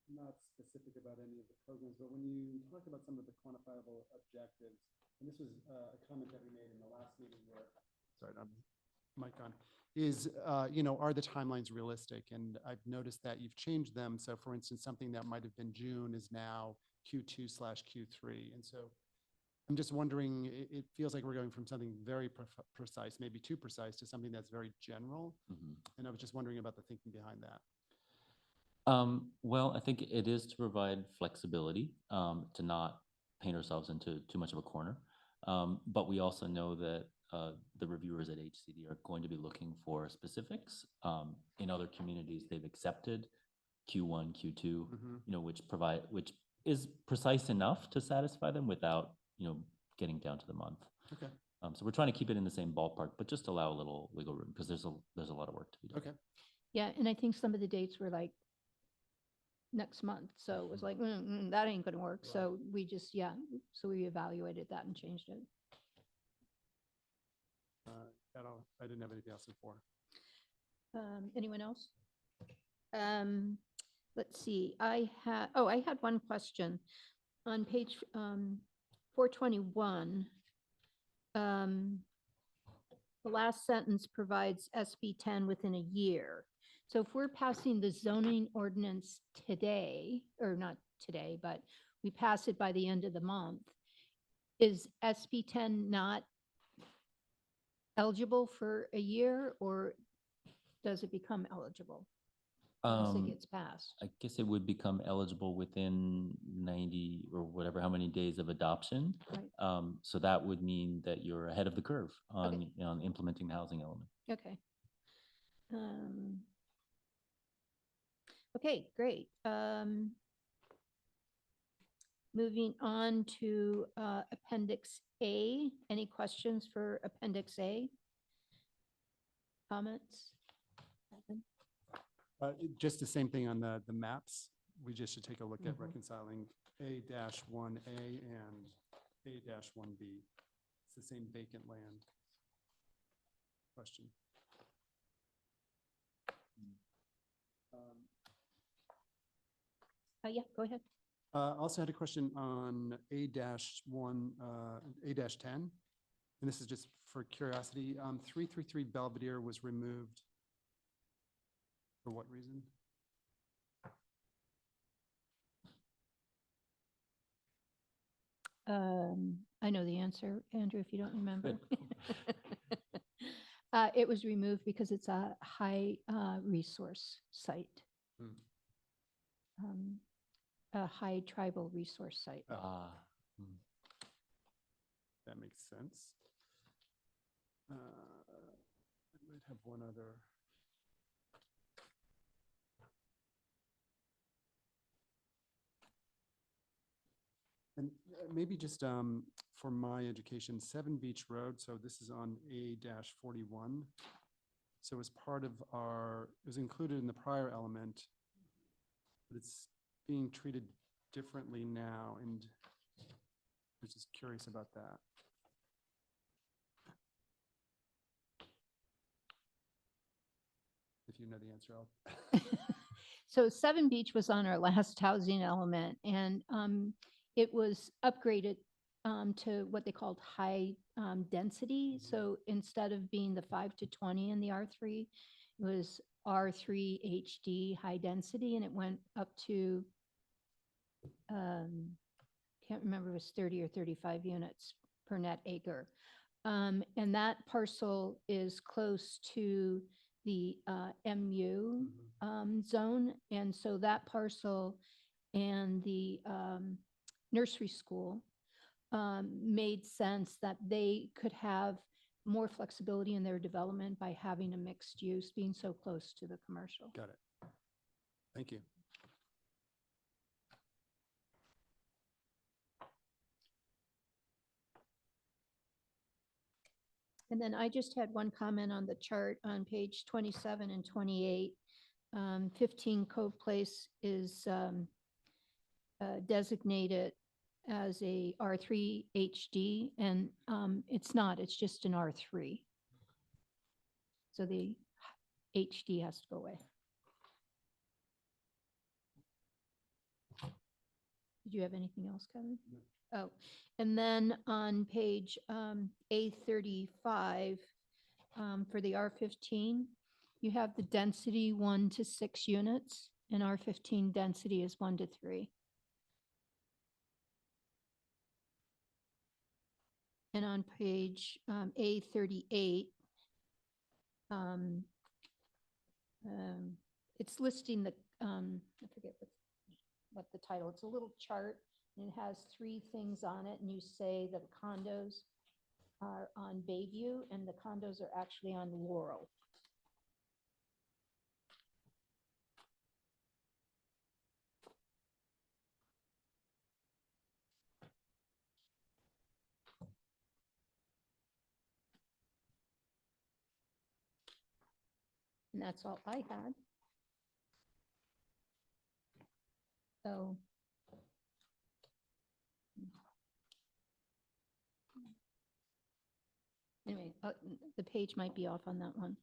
not specific about any of the programs, but when you talk about some of the quantifiable objectives, and this was a comment that we made in the last meeting where, sorry, I'm mic on, is, are the timelines realistic? And I've noticed that you've changed them. So for instance, something that might have been June is now Q2/Q3. And so I'm just wondering, it feels like we're going from something very precise, maybe too precise, to something that's very general. mhm. And I was just wondering about the thinking behind that. Well, I think it is to provide flexibility, to not paint ourselves into too much of a corner. But we also know that the reviewers at HCD are going to be looking for specifics. In other communities, they've accepted Q1, Q2, Mhm. which is precise enough to satisfy them without, getting down to the month. Okay. So we're trying to keep it in the same ballpark, but just allow a little wiggle room because there's a lot of work to be done. Okay. Yeah, and I think some of the dates were like next month, so it was like, that ain't gonna work. So we just, so we evaluated that and changed it. I didn't have anything else in 4. Anyone else? Let's see, I had one question. On page 421, the last sentence provides SB 10 within a year. So if we're passing the zoning ordinance today, or not today, but we pass it by the end of the month, is SB 10 not eligible for a year, or does it become eligible once it gets passed? I guess it would become eligible within 90 or whatever, how many days of adoption. Right. So that would mean that you're ahead of the curve on, Okay. on implementing the housing element. Okay. Okay, great. Moving on to Appendix A. Any questions for Appendix A? Comments? Nothing? Just the same thing on the maps. We just should take a look at Mhm. reconciling A-1A and A-1B. It's the same vacant land question. Yeah, go ahead. Also had a question on A-1, A-10. And this is just for curiosity. 333 Belvedere was removed. For what reason? I know the answer, Andrew, if you don't remember. Good. It was removed because it's a high resource site. A high tribal resource site. Oh. Hmm. That makes sense. I might have one other. And maybe just for my education, 7 Beach Road, so this is on A-41. So as part of it was included in the prior element, but it's being treated differently now, and I was just curious about that. If you know the answer, I'll. So 7 Beach was on our last housing element, and it was upgraded to what they called high density. So instead of being the 5 to 20 in the R3, it was R3 HD high density, and it went up to, can't remember, it was 30 or 35 units per net acre. And that parcel is close to the MU zone. And so that parcel and the nursery school made sense that they could have more flexibility in their development by having a mixed use, being so close to the commercial. Got it. Thank you. And then I just had one comment on the chart on page 27 and 28. 15 Cove Place is designated as a R3 HD, and it's not, it's just an R3. So the HD has to go away. Did you have anything else, Kevin? Oh, and then on page A35, for the R15, you have the density 1 to 6 units, and R15 density is 1 to 3. And on page A38, it's listing the, I forget what the title, it's a little chart, and it has 3 things on it, and you say that the condos are on Bayview, and the condos are actually on Laurel. And that's all I had. So. Anyway, the page might be off on that one.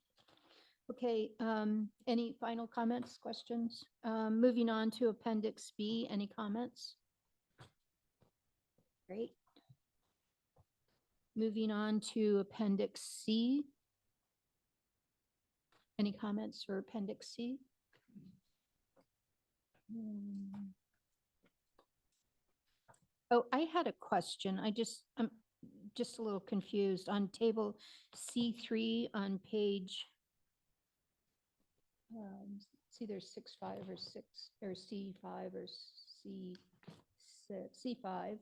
Okay, any final comments, questions? Moving on to Appendix B, any comments? Great. Moving on to Appendix C. Any comments for Appendix C? Oh, I had a question. I'm just a little confused on table C3 on page. See, there's 6.5 or 6 or C5 or C5.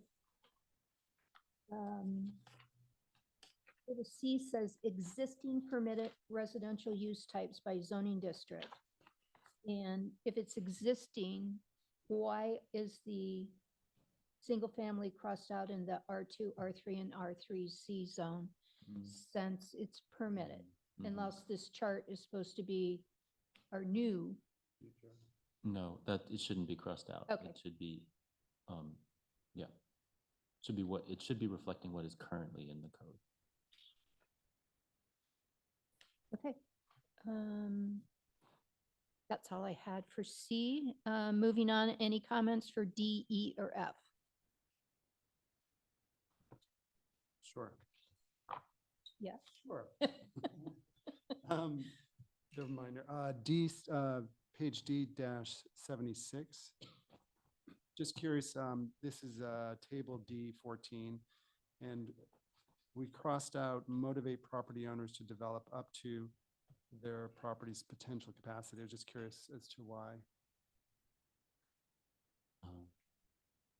The C says existing permitted residential use types by zoning district. And if it's existing, why is the single family crossed out in the R2, R3, and R3C zone since it's permitted? Unless this chart is supposed to be our new. No, that, it shouldn't be crossed out. Okay. It should be, yeah. Should be what, it should be reflecting what is currently in the code. Okay. That's all I had for C. Moving on, any comments for D, E, or F? Sure. Yes. Sure. The reminder, page D-76. Just curious, this is table D14, and we crossed out motivate property owners to develop up to their property's potential capacity. I was just curious as to why.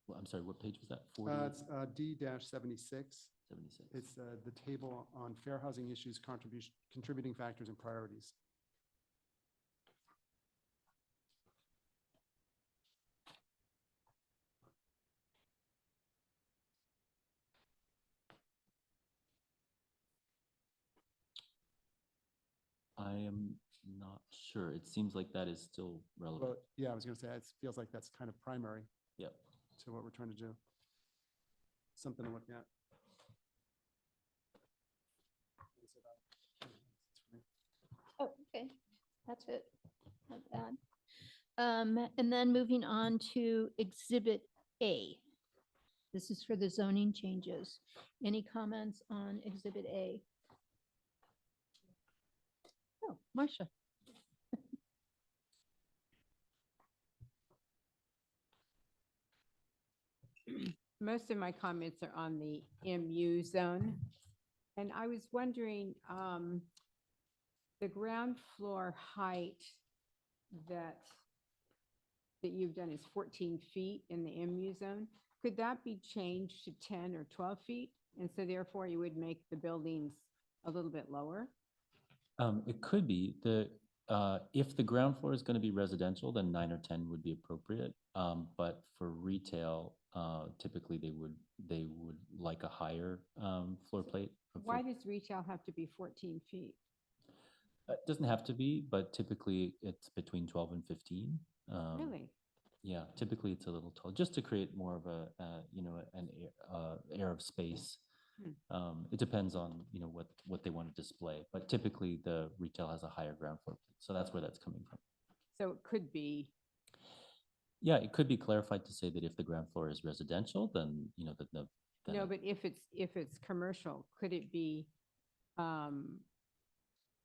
Well, I'm sorry, what page was that? 40? It's D-76. 76. It's the table on fair housing issues, contributing factors and priorities. I am not sure. It seems like that is still relevant. Well, yeah, I was going to say, it feels like that's kind of primary Yep. to what we're trying to do. Something to look at. Oh, okay. That's it. Not bad. And then moving on to Exhibit A. This is for the zoning changes. Any comments on Exhibit A? Oh, Marcia. Most of my comments are on the MU zone. And I was wondering, the ground floor height that you've done is 14 feet in the MU zone. Could that be changed to 10 or 12 feet? And so therefore you would make the buildings a little bit lower? It could be if the ground floor is going to be residential, then 9 or 10 would be appropriate. But for retail, typically they would like a higher floor plate. Why does retail have to be 14 feet? It doesn't have to be, but typically it's between 12 and 15. Really? Yeah, typically it's a little tall, just to create more of a, an air of space. It depends on, what they want to display, but typically the retail has a higher ground floor plate. So that's where that's coming from. So it could be, Yeah, it could be clarified to say that if the ground floor is residential, then, then no, but if it's commercial, could it be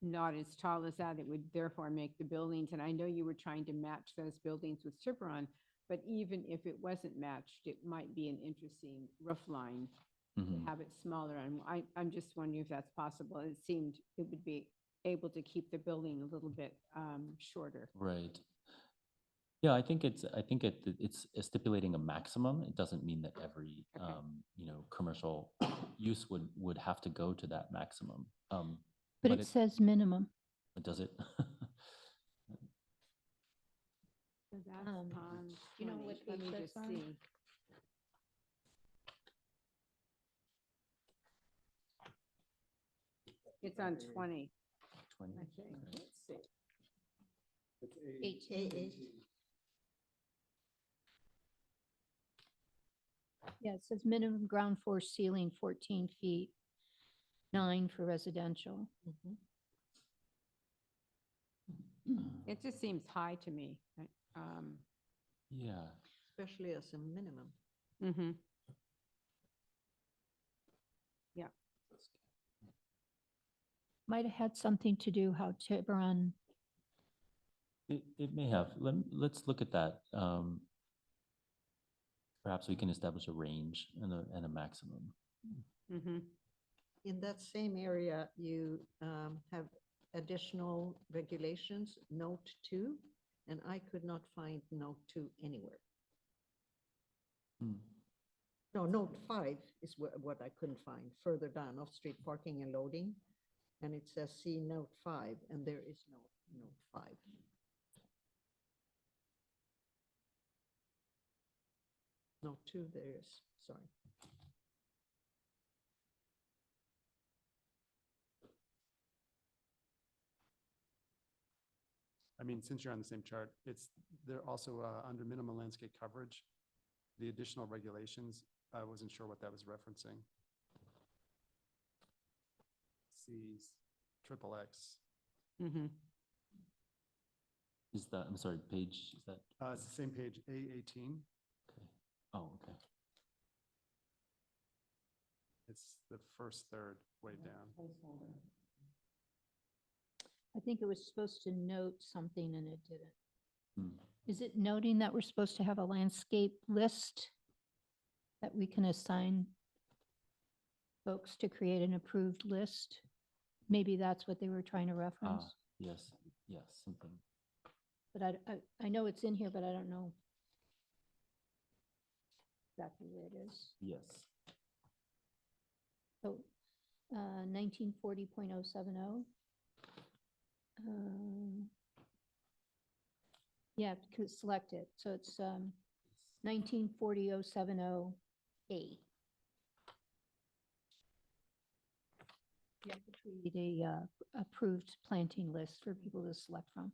not as tall as that? It would therefore make the buildings, and I know you were trying to match those buildings with Tiburon, but even if it wasn't matched, it might be an interesting roof line to Mhm. have it smaller. And I'm just wondering if that's possible. It seemed it would be able to keep the building a little bit shorter. Right. Yeah, I think it's stipulating a maximum. It doesn't mean that every, Okay. Commercial use would have to go to that maximum. But it says minimum. Does it? So that's Um, on do you know 20. what Let page me that's just on? see. It's on 20, 20? I think. Okay. Let's see. It's 18. Yeah, it says minimum ground floor ceiling 14 feet, 9 for residential. It just seems high to me. Yeah. Especially as a minimum. Mm-hmm. Might have had something to do how Tiburon, It may have. Let's look at that. Perhaps we can establish a range and a maximum. Mm-hmm. In that same area, you have additional regulations, note 2, and I could not find note 2 anywhere. Hmm. No, note 5 is what I couldn't find, further down, off-street parking and loading. And it says see note 5, and there is no note 5. Note 2 there is, sorry. I mean, since you're on the same chart, they're also under minimum landscape coverage. The additional regulations, I wasn't sure what that was referencing. C triple X. Mm-hmm. Is that, I'm sorry, page, is that? It's the same page, A18. Okay. Oh, okay. It's the first third way down. I think it was supposed to note something and it didn't. Hmm. Is it noting that we're supposed to have a landscape list that we can assign folks to create an approved list? Maybe that's what they were trying to reference, Yes, something. but I know it's in here, but I don't know exactly where it is. Yes. So, 1940.070. Yeah, select it. So it's 1940.070A. Yeah, to create a approved planting list for people to select from.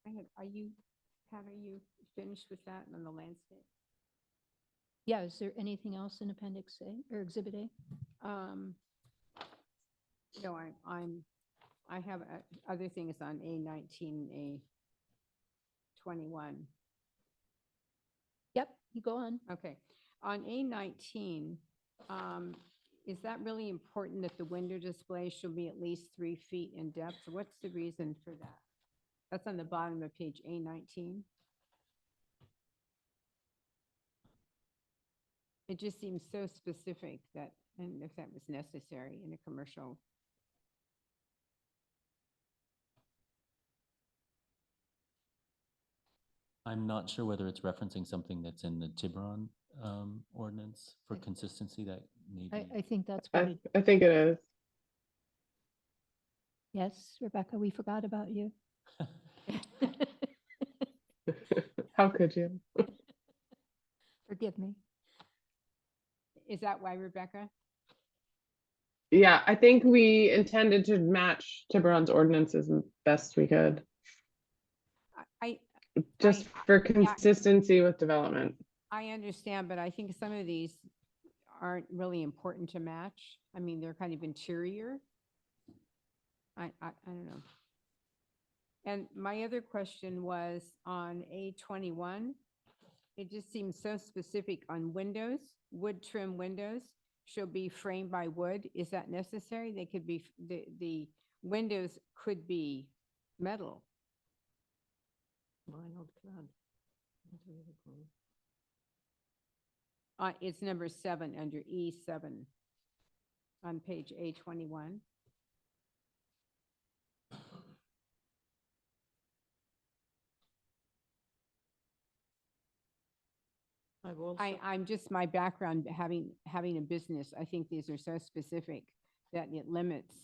Pat, are you finished with that on the landscape? Yeah, is there anything else in Appendix A or Exhibit A? No, I have other things on A19, A21. Yep, you go on. Okay, on A19, is that really important that the window display should be at least 3 feet in depth? What's the reason for that? That's on the bottom of page A19. It just seems so specific that, and if that was necessary in a commercial. I'm not sure whether it's referencing something that's in the Tiburon ordinance for consistency that maybe. I think that's what it, I think it is. yes, Rebecca, we forgot about you. How could you? Forgive me. Is that why, Rebecca? Yeah, I think we intended to match Tiburon's ordinances as best we could, I, just for consistency with development. I understand, but I think some of these aren't really important to match. I mean, they're kind of interior. I don't know. And my other question was on A21. It just seems so specific on windows, wood trim windows shall be framed by wood. Is that necessary? They could be, the windows could be metal. Vinyl clad. Unbelievable. It's number 7 under E7 on page A21. I've also, I'm just, my background, having a business, I think these are so specific that it limits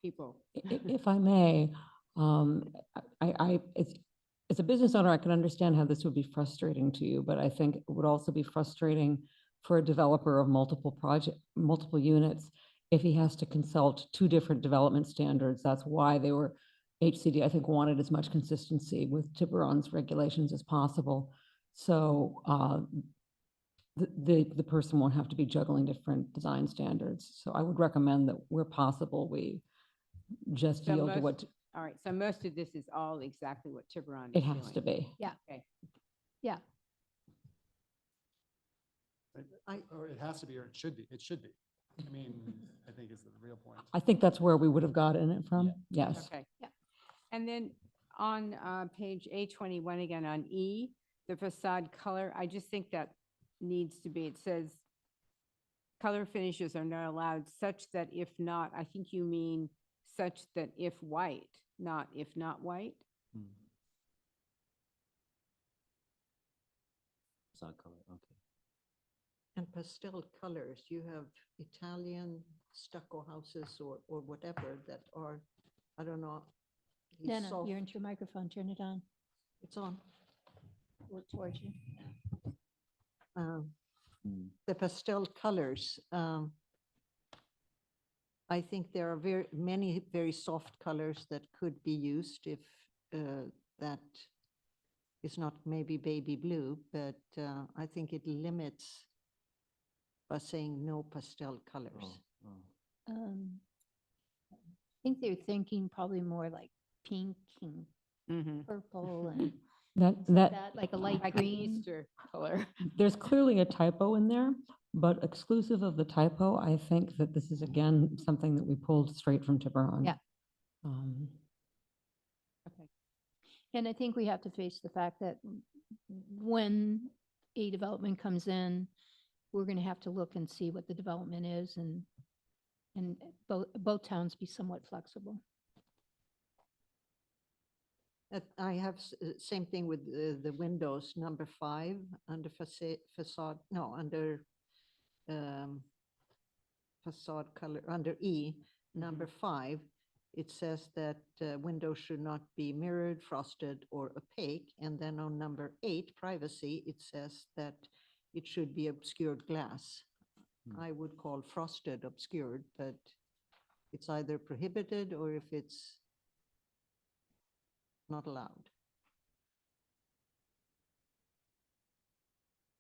people. If I may, as a business owner, I can understand how this would be frustrating to you, but I think it would also be frustrating for a developer of multiple units if he has to consult 2 different development standards. That's why HCD, I think, wanted as much consistency with Tiburon's regulations as possible. So the person won't have to be juggling different design standards. So I would recommend that where possible, we just So yield to most- what All right, so most of this is all exactly what Tiburon is it doing. has to be. Okay. Yeah, Or it has to be, or it should be. It should be. I mean, I think is the real point. I think that's where we would have gotten it from. Yes. Okay. Yeah. And then on page A21 again on E, the facade color, I just think that needs to be, it says color finishes are not allowed such that if not, I think you mean such that if white, not if not white. Hmm. Facade color, okay. and pastel colors, you have Italian stucco houses or whatever that are, I don't know. these no, soft- you're into your microphone, turn it on, It's on. look towards you. Hmm. The pastel colors, I think there are many very soft colors that could be used if that is not maybe baby blue, but I think it limits by saying no pastel colors. Oh, oh. I think they're thinking probably more like pink and purple and That, things like that, like a light Like an green. Easter color. there's clearly a typo in there, but exclusive of the typo, I think that this is again, something that we pulled straight from Tiburon. Yeah. Um, And I think we have to face the fact that when a development comes in, we're going to have to look and see what the development is and both towns be somewhat flexible. I have same thing with the windows, number 5, under facade, no, under facade color, under E, number 5, it says that windows should not be mirrored, frosted, or opaque. And then on number 8, privacy, it says that it should be obscured glass. I would call frosted obscured, but it's either prohibited or if it's not allowed.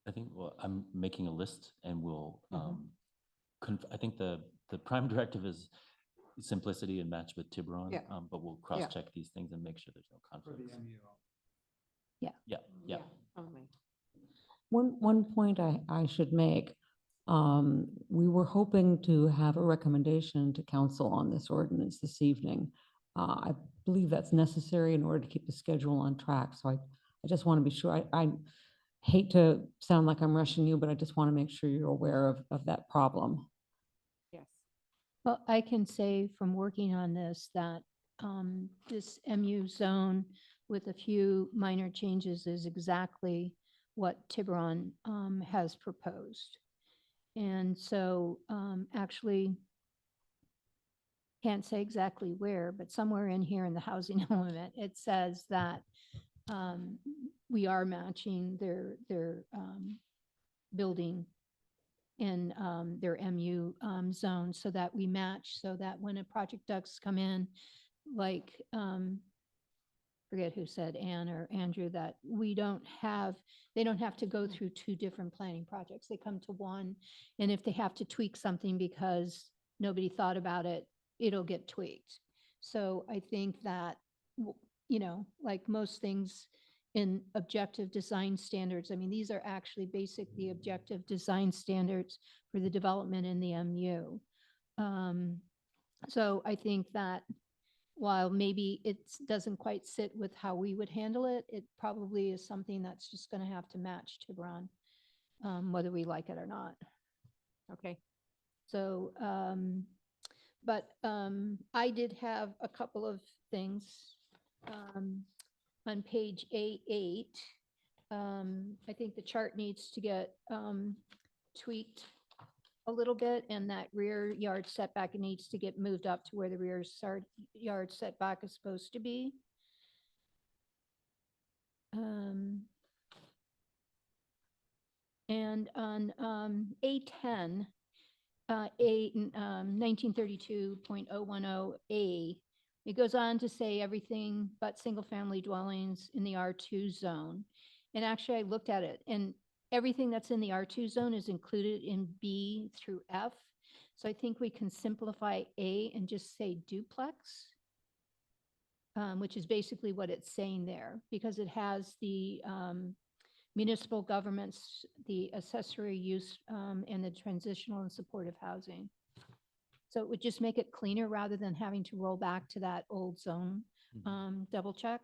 I think, well, I'm making a list and we'll, I think the prime directive is simplicity and match with Tiburon. Yeah. But we'll cross-check these things and make sure there's no conflicts. Yeah. Only. One point I should make, we were hoping to have a recommendation to council on this ordinance this evening. I believe that's necessary in order to keep the schedule on track. So I just want to be sure. I hate to sound like I'm rushing you, but I just want to make sure you're aware of that problem. Yes. Well, I can say from working on this that this MU zone with a few minor changes is exactly what Tiburon has proposed. And so actually, can't say exactly where, but somewhere in here in the housing element, it says that we are matching their building in their MU zone so that we match, so that when a project does come in, like, forget who said, Ann or Andrew, that they don't have to go through two different planning projects. They come to one, and if they have to tweak something because nobody thought about it, it'll get tweaked. So I think that, like most things in objective design standards, I mean, these are actually basically objective design standards for the development in the MU. So I think that while maybe it doesn't quite sit with how we would handle it, it probably is something that's just going to have to match Tiburon, whether we like it or not. Okay. So, but I did have a couple of things on page A8. I think the chart needs to get tweaked a little bit, and that rear yard setback needs to get moved up to where the rear yard setback is supposed to be. And on A10, 1932.010A, it goes on to say everything but single-family dwellings in the R2 zone. And actually, I looked at it, and everything that's in the R2 zone is included in B through F. So I think we can simplify A and just say duplex, which is basically what it's saying there, because it has the municipal governments, the accessory use, and the transitional and supportive housing. So it would just make it cleaner rather than having to roll back to that old zone, double check.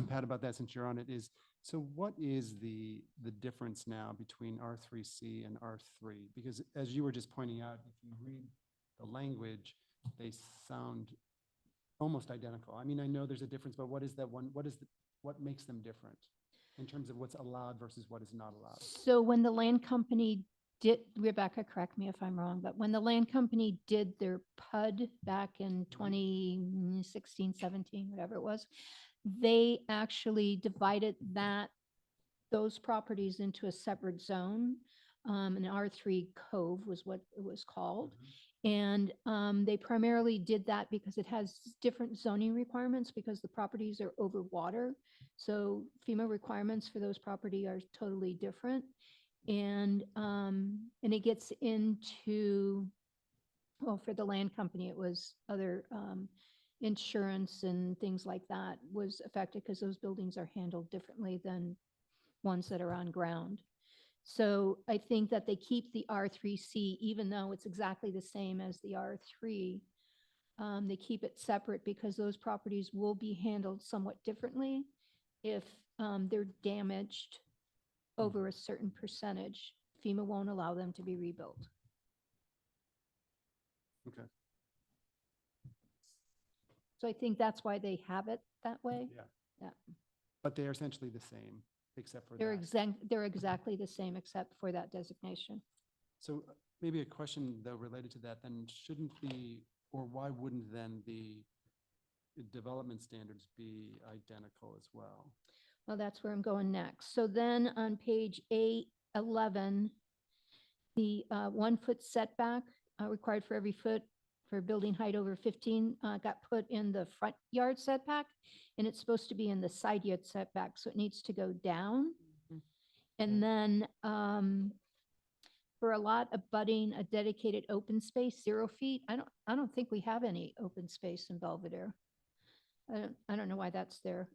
Pat, about that, since you're on it, is, so what is the difference now between R3C and R3? Because as you were just pointing out, if you read the language, they sound almost identical. I mean, I know there's a difference, but what is that one, what makes them different in terms of what's allowed versus what is not allowed? So when the land company did, Rebecca, correct me if I'm wrong, but when the land company did their PUD back in 2016, 17, whatever it was, they actually divided those properties into a separate zone. An R3 Cove was what it was called. And they primarily did that because it has different zoning requirements because the properties are over water. So FEMA requirements for those property are totally different. And it gets into, well, for the land company, it was other insurance and things like that was affected because those buildings are handled differently than ones that are on ground. So I think that they keep the R3C, even though it's exactly the same as the R3. They keep it separate because those properties will be handled somewhat differently if they're damaged over a certain percentage. FEMA won't allow them to be rebuilt. Okay. So I think that's why they have it that way. Yeah. Yeah. But they are essentially the same, except for They're that. they're exactly the same except for that designation. So maybe a question though related to that, then shouldn't the, or why wouldn't then the development standards be identical as well? Well, that's where I'm going next. So then on page A11, the 1 foot setback required for every foot for building height over 15 got put in the front yard setback, and it's supposed to be in the side yard setback, so it needs to go down. And then for a lot abutting a dedicated open space, 0 feet, I don't think we have any open space in Belvedere. I don't know why that's there.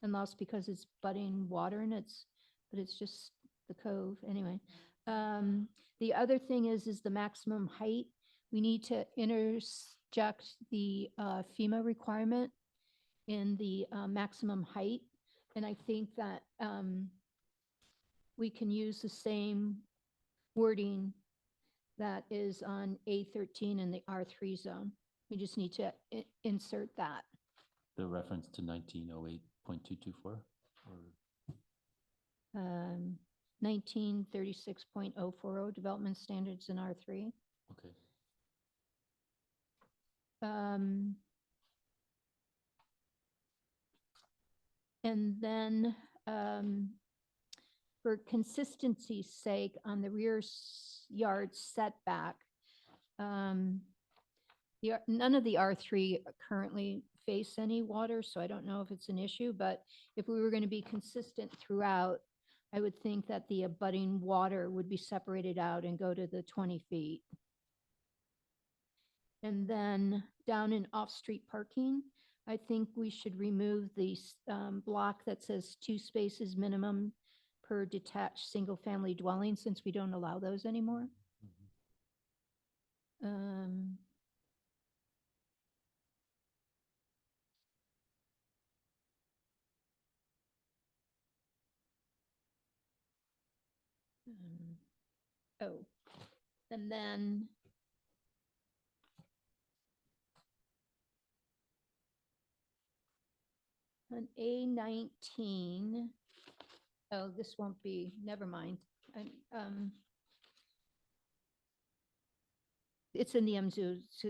Unless because it's butting water and but it's just the cove anyway. The other thing is the maximum height. We need to interject the FEMA requirement in the maximum height. And I think that we can use the same wording that is on A13 in the R3 zone. We just need to insert that. The reference to 1908.224 or 1936.040 development standards in R3. okay. And then for consistency's sake, on the rear yard setback, none of the R3 currently face any water, so I don't know if it's an issue, but if we were going to be consistent throughout, I would think that the abutting water would be separated out and go to the 20 feet. And then down in off-street parking, I think we should remove the block that says 2 spaces minimum per detached single-family dwelling, since we don't allow those anymore. Oh, and then on A19, oh, this won't be, never mind. It's in the MZU. So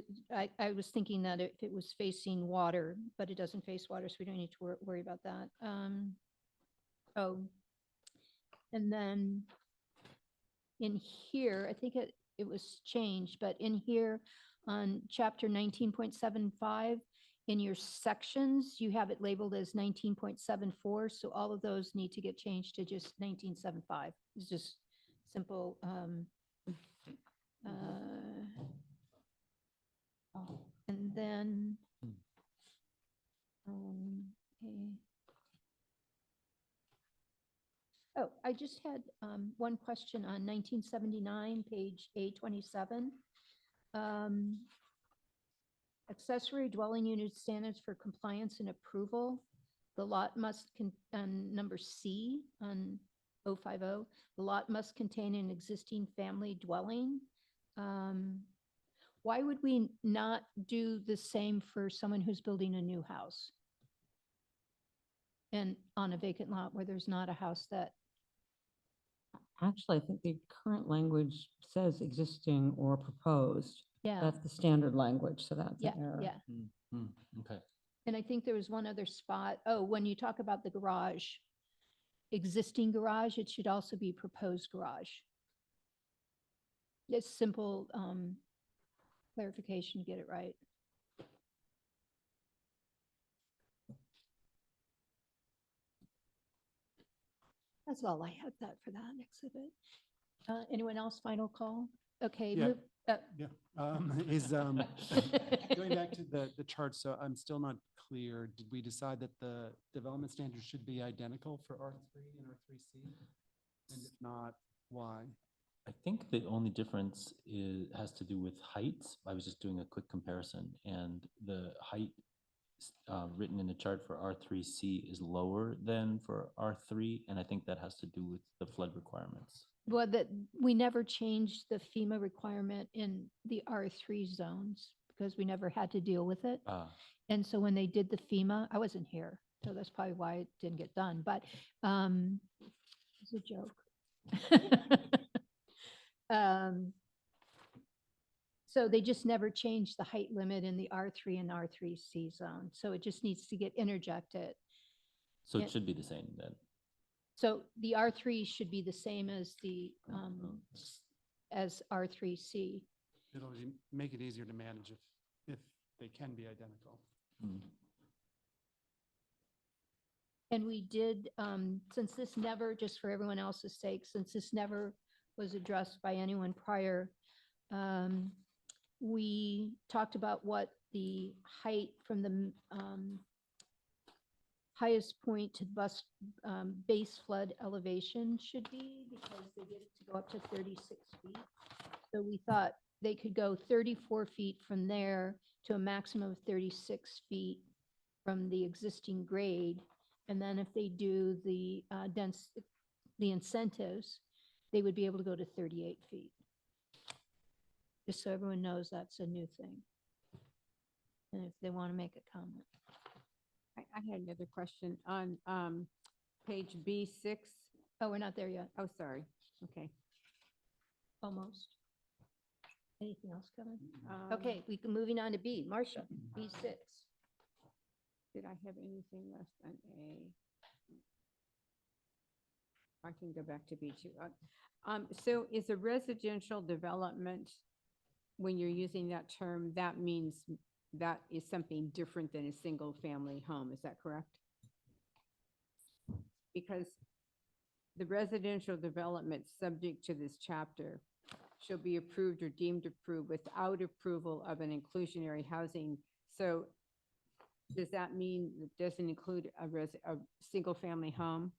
I was thinking that if it was facing water, but it doesn't face water, so we don't need to worry about that. Oh, and then in here, I think it was changed, but in here on chapter 19.75, in your sections, you have it labeled as 19.74. So all of those need to get changed to just 19.75. It's just simple. And then, okay. Oh, I just had one question on 1979, page A27. Accessory dwelling unit standards for compliance and approval. The lot must, number C on 050, the lot must contain an existing family dwelling. Why would we not do the same for someone who's building a new house? And on a vacant lot where there's not a house that, Actually, I think the current language says existing or proposed. yeah, That's the standard language, so that's yeah, an error. yeah. Okay. And I think there was one other spot. Oh, when you talk about the garage, existing garage, it should also be proposed garage. It's simple clarification to get it right. That's all I had that for that exhibit. Anyone else final call? Okay. Yeah. move- Going back to the chart, so I'm still not clear. Did we decide that the development standards should be identical for R3 and R3C? And if not, why? I think the only difference has to do with heights. I was just doing a quick comparison, and the height written in the chart for R3C is lower than for R3, and I think that has to do with the flood requirements. Well, that we never changed the FEMA requirement in the R3 zones because we never had to deal with it. And so when they did the FEMA, I wasn't here, so that's probably why it didn't get done, but it's a joke. So they just never changed the height limit in the R3 and R3C zone. So it just needs to get interjected. So Yeah. it should be the same then. So the R3 should be the same as the, as R3C. It'll make it easier to manage if they can be identical. And we did, since this never, just for everyone else's sake, since this never was addressed by anyone prior, we talked about what the height from the highest point to bus base flood elevation should be, because they get it to go up to 36 feet. So we thought they could go 34 feet from there to a maximum of 36 feet from the existing grade. And then if they do the the incentives, they would be able to go to 38 feet. Just so everyone knows that's a new thing. And if they want to make a comment. I had another question on page B6. Oh, we're not there yet, Oh, sorry. Okay. almost. Anything else, Kevin? Um, Okay, moving on to B. Marcia, B6. Did I have anything left on A? I can go back to B2. So is a residential development, when you're using that term, that means that is something different than a single-family home, is that correct? Because the residential development subject to this chapter shall be approved or deemed approved without approval of an inclusionary housing. So does that mean it doesn't include a single-family home?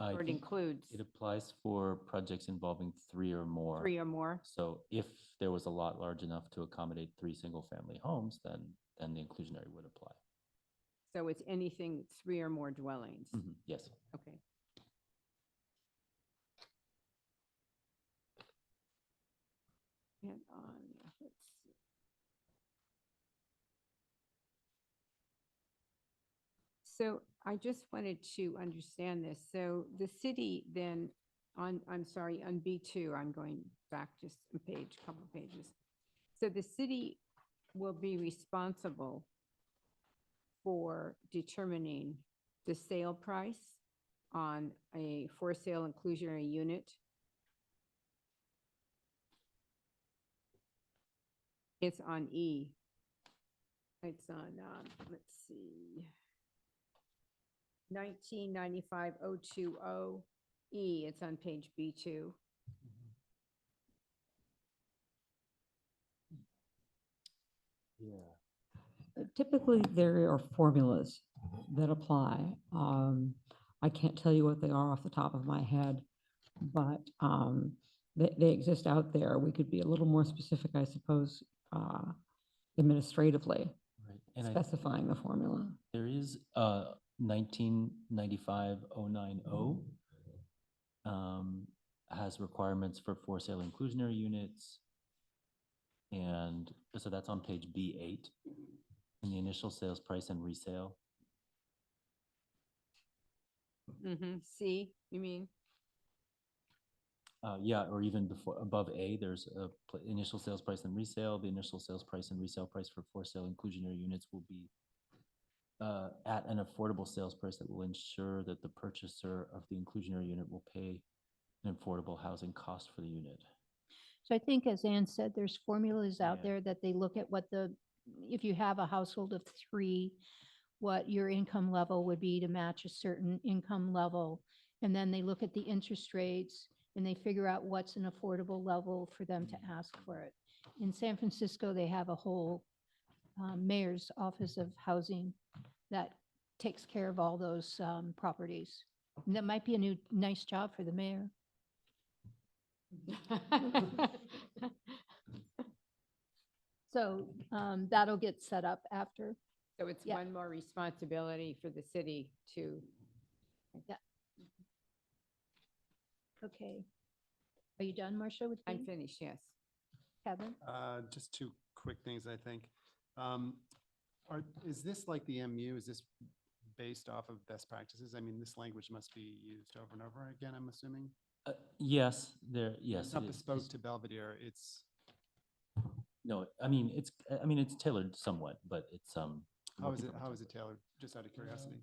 I Or it think includes it applies for projects involving 3 or more. 3 or more? So if there was a lot large enough to accommodate 3 single-family homes, then the inclusionary would apply. So it's anything 3 or more dwellings? Yes. Okay. And on, let's see. So I just wanted to understand this. So the city then I'm sorry, on B2, I'm going back just a page, couple of pages. So the city will be responsible for determining the sale price on a for sale inclusionary unit. It's on E. It's on, let's see. 1995-020 E, it's on page B2. Typically, there are formulas that apply. I can't tell you what they are off the top of my head, but they exist out there. We could be a little more specific, I suppose, administratively, Right. And specifying the formula. there is 1995-090 has requirements for sale inclusionary units. And so that's on page B8 in the initial sales price and resale. C, you mean? Yeah, or even before, above A, there's a initial sales price and resale. The initial sales price and resale price for sale inclusionary units will be at an affordable sales price that will ensure that the purchaser of the inclusionary unit will pay an affordable housing cost for the unit. So I think, as Ann said, there's formulas out Yeah. there that they look at what if you have a household of 3, what your income level would be to match a certain income level. And then they look at the interest rates and they figure out what's an affordable level for them to ask for it. In San Francisco, they have a whole mayor's office of housing that takes care of all those properties. And that might be a nice job for the mayor. So that'll get set up after. So it's Yeah. one more responsibility for the city to, Okay. Are you done, Marcia, with I'm B? finished, yes. Kevin? Just 2 quick things, I think. Is this like the MU? Is this based off of best practices? I mean, this language must be used over and over again, I'm assuming? Yes, yes. It's not it is. bespoke to Belvedere, it's, No, I mean, it's tailored somewhat, but it's, how working is it, from a how is it template. tailored? Just out of curiosity.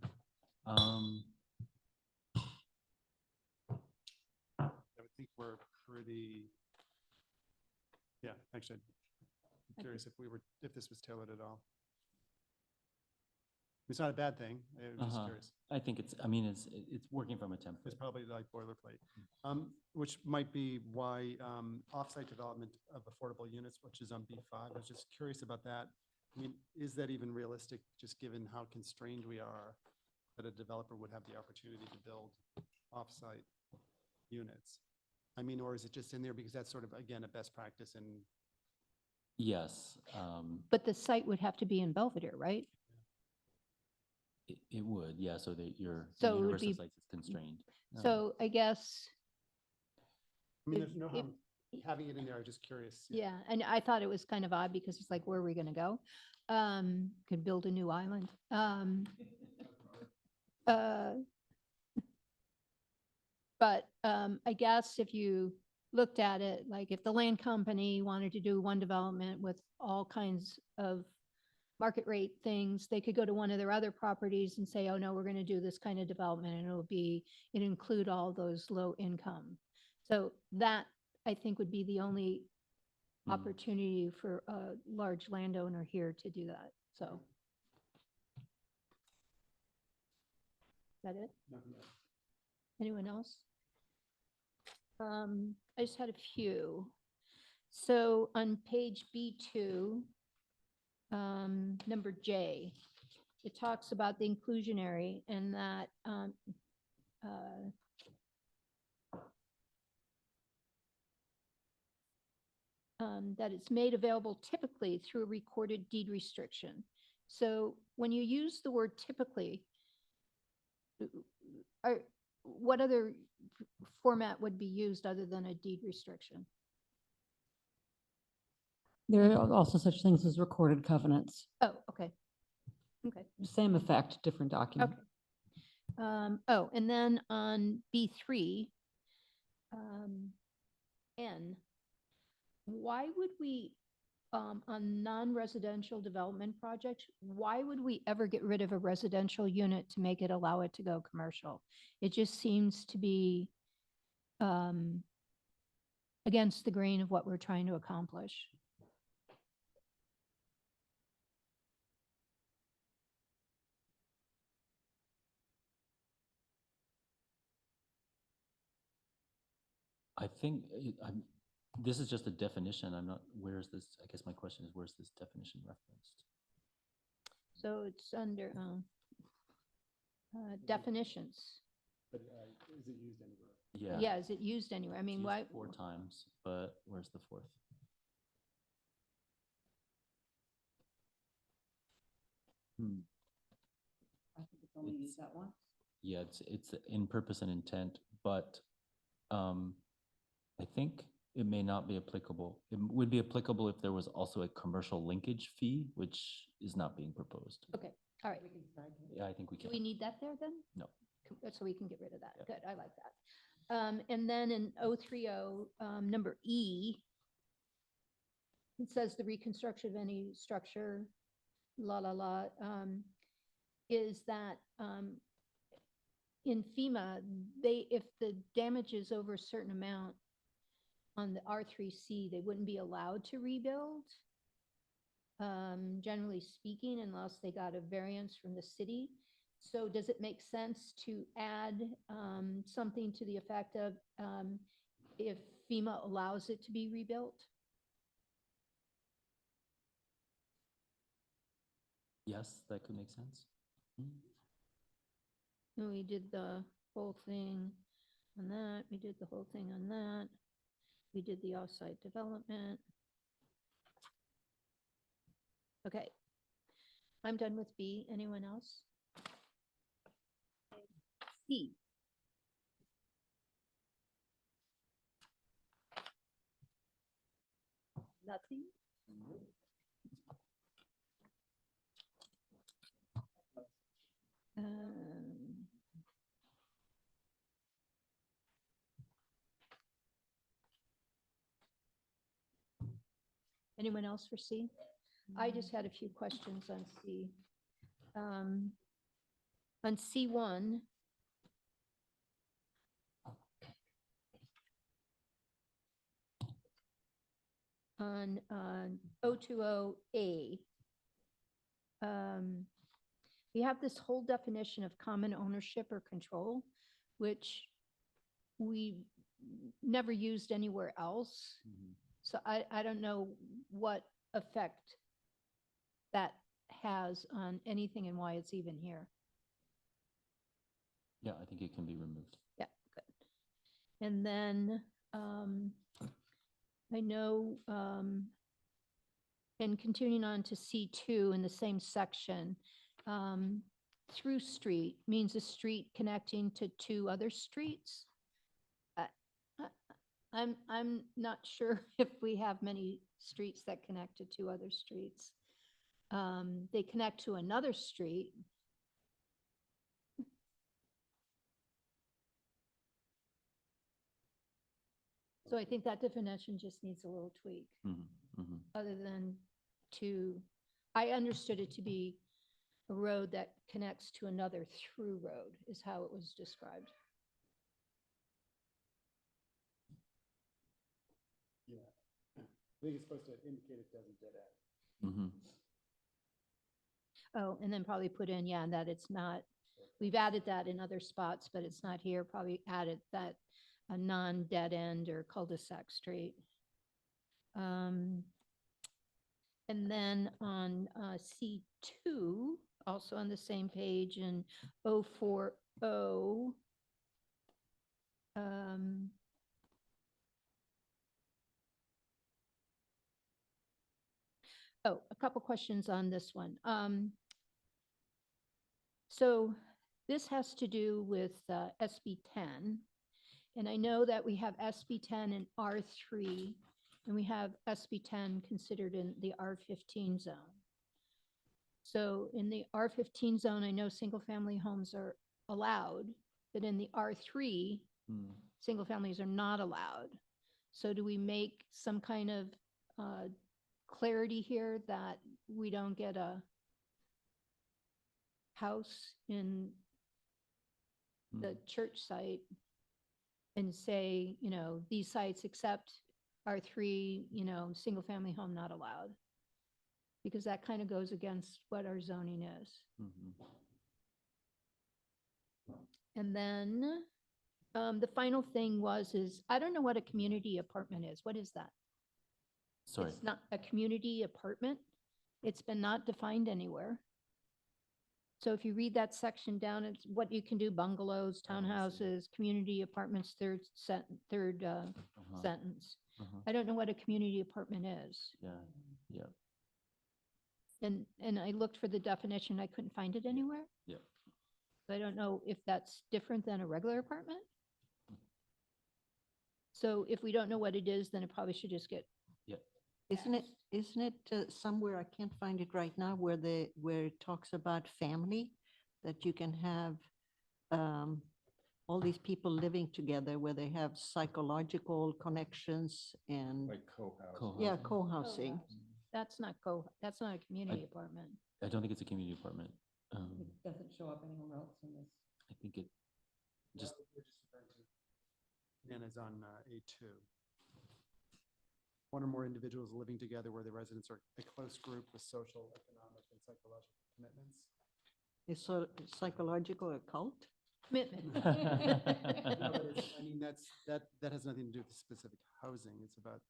I would think we're pretty, yeah, actually, I'm curious if this was tailored at all. It's not a bad thing, I'm just Uh-huh. curious. I think it's working from a template. It's probably like boilerplate, which might be why offsite development of affordable units, which is on B5, I was just curious about that. I mean, is that even realistic, just given how constrained we are, that a developer would have the opportunity to build offsite units? I mean, or is it just in there because that's sort of, again, a best practice and Yes. But the site would have to be in Belvedere, right? It would, yeah, so that your So the it would universe be- of sites is constrained. So I guess, I mean, If- there's no if- harm having it in there. I'm just curious. yeah, and I thought it was kind of odd because it's like, where are we gonna go? Could build a new island. Uh, But I guess if you looked at it, like if the land company wanted to do one development with all kinds of market rate things, they could go to one of their other properties and say, oh, no, we're going to do this kind of development and it'd include all those low income. So that, I think, would be the only Mm. opportunity for a large landowner here to do that. So. Is that it? Anyone else? I just had a few. So on page B2, number J, it talks about the inclusionary and that that it's made available typically through a recorded deed restriction. So when you use the word typically, what other format would be used other than a deed restriction? There are also such things as recorded covenants, Oh, okay. Okay. same effect, different document. Oh, and then on B3, N, why would we, on non-residential development projects, why would we ever get rid of a residential unit to make it allow it to go commercial? It just seems to be against the grain of what we're trying to accomplish. I think this is just a definition. I'm not, where's this, I guess my question is, where's this definition referenced? So it's under definitions. But is it used anywhere? Yeah. Yeah, is it used anywhere? I it's mean, used why? 4 times, but where's the 4th? I think it's only used that once. Yeah, it's in purpose and intent, but I think it may not be applicable. It would be applicable if there was also a commercial linkage fee, which is not being proposed. Okay, all right. Yeah, I think we Do can. we need that there then? No. So we can get rid of that. Yep. Good, I like that. And then in 030, number E, it says the reconstruction of any structure, is that in FEMA, if the damage is over a certain amount on the R3C, they wouldn't be allowed to rebuild. Generally speaking, unless they got a variance from the city. So does it make sense to add something to the effect of if FEMA allows it to be rebuilt? Yes, that could make sense. And we did the whole thing on that. We did the whole thing on that. We did the offsite development. Okay. I'm done with B. Anyone else? C. Nothing? Um, Anyone else for C? I just had a few questions on C. On C1, on 020A, we have this whole definition of common ownership or control, which we never used anywhere else. So I don't know what effect that has on anything and why it's even here. Yeah, I think it can be removed. Yeah, good. And then I know, and continuing on to C2 in the same section, through street means a street connecting to two other streets. I- I'm not sure if we have many streets that connect to two other streets. They connect to another street. So I think that definition just needs a little tweak, Mhm, mhm. other than to, I understood it to be a road that connects to another through road is how it was described. Yeah. I think it's supposed to indicate it doesn't dead end. Mhm. Oh, and then probably put in, yeah, that it's not, we've added that in other spots, but it's not here, probably added that a non-dead end or cul-de-sac street. And then on C2, also on the same page in 040, oh, a couple questions on this one. So this has to do with SB 10. And I know that we have SB 10 and R3, and we have SB 10 considered in the R15 zone. So in the R15 zone, I know single-family homes are allowed, but in the R3, Mm. single families are not allowed. So do we make some kind of clarity here that we don't get a house in the Mm. church site and say, you know, these sites except R3, you know, single family home not allowed? Because that kind of goes against what our zoning is. Mhm. And then the final thing is, I don't know what a community apartment is. What is that? Sorry. It's not a community apartment. It's been not defined anywhere. So if you read that section down, it's what you can do: bungalows, Oh, I see. townhouses, community apartments, third Uh-huh. sentence. Uh-huh. I don't know what a community apartment is. Yeah, yeah, And I looked for the definition. I couldn't find it anywhere. yeah. So I don't know if that's different than a regular apartment. So if we don't know what it is, then it probably should just get, Isn't it somewhere, I can't find it right now, where it talks about family, that you can have all these people living together where they have psychological connections and, Like co-housing. yeah, Co-housing. co-housing. that's not a community apartment. I don't think it's a community apartment. It doesn't show up anywhere else in this. I think it just, And is on A2. One or more individuals living together where the residents are a close group with social, economic, and psychological commitments. Is so psychological a cult? Commitment. No, but I mean, that has nothing to do with specific housing. It's about,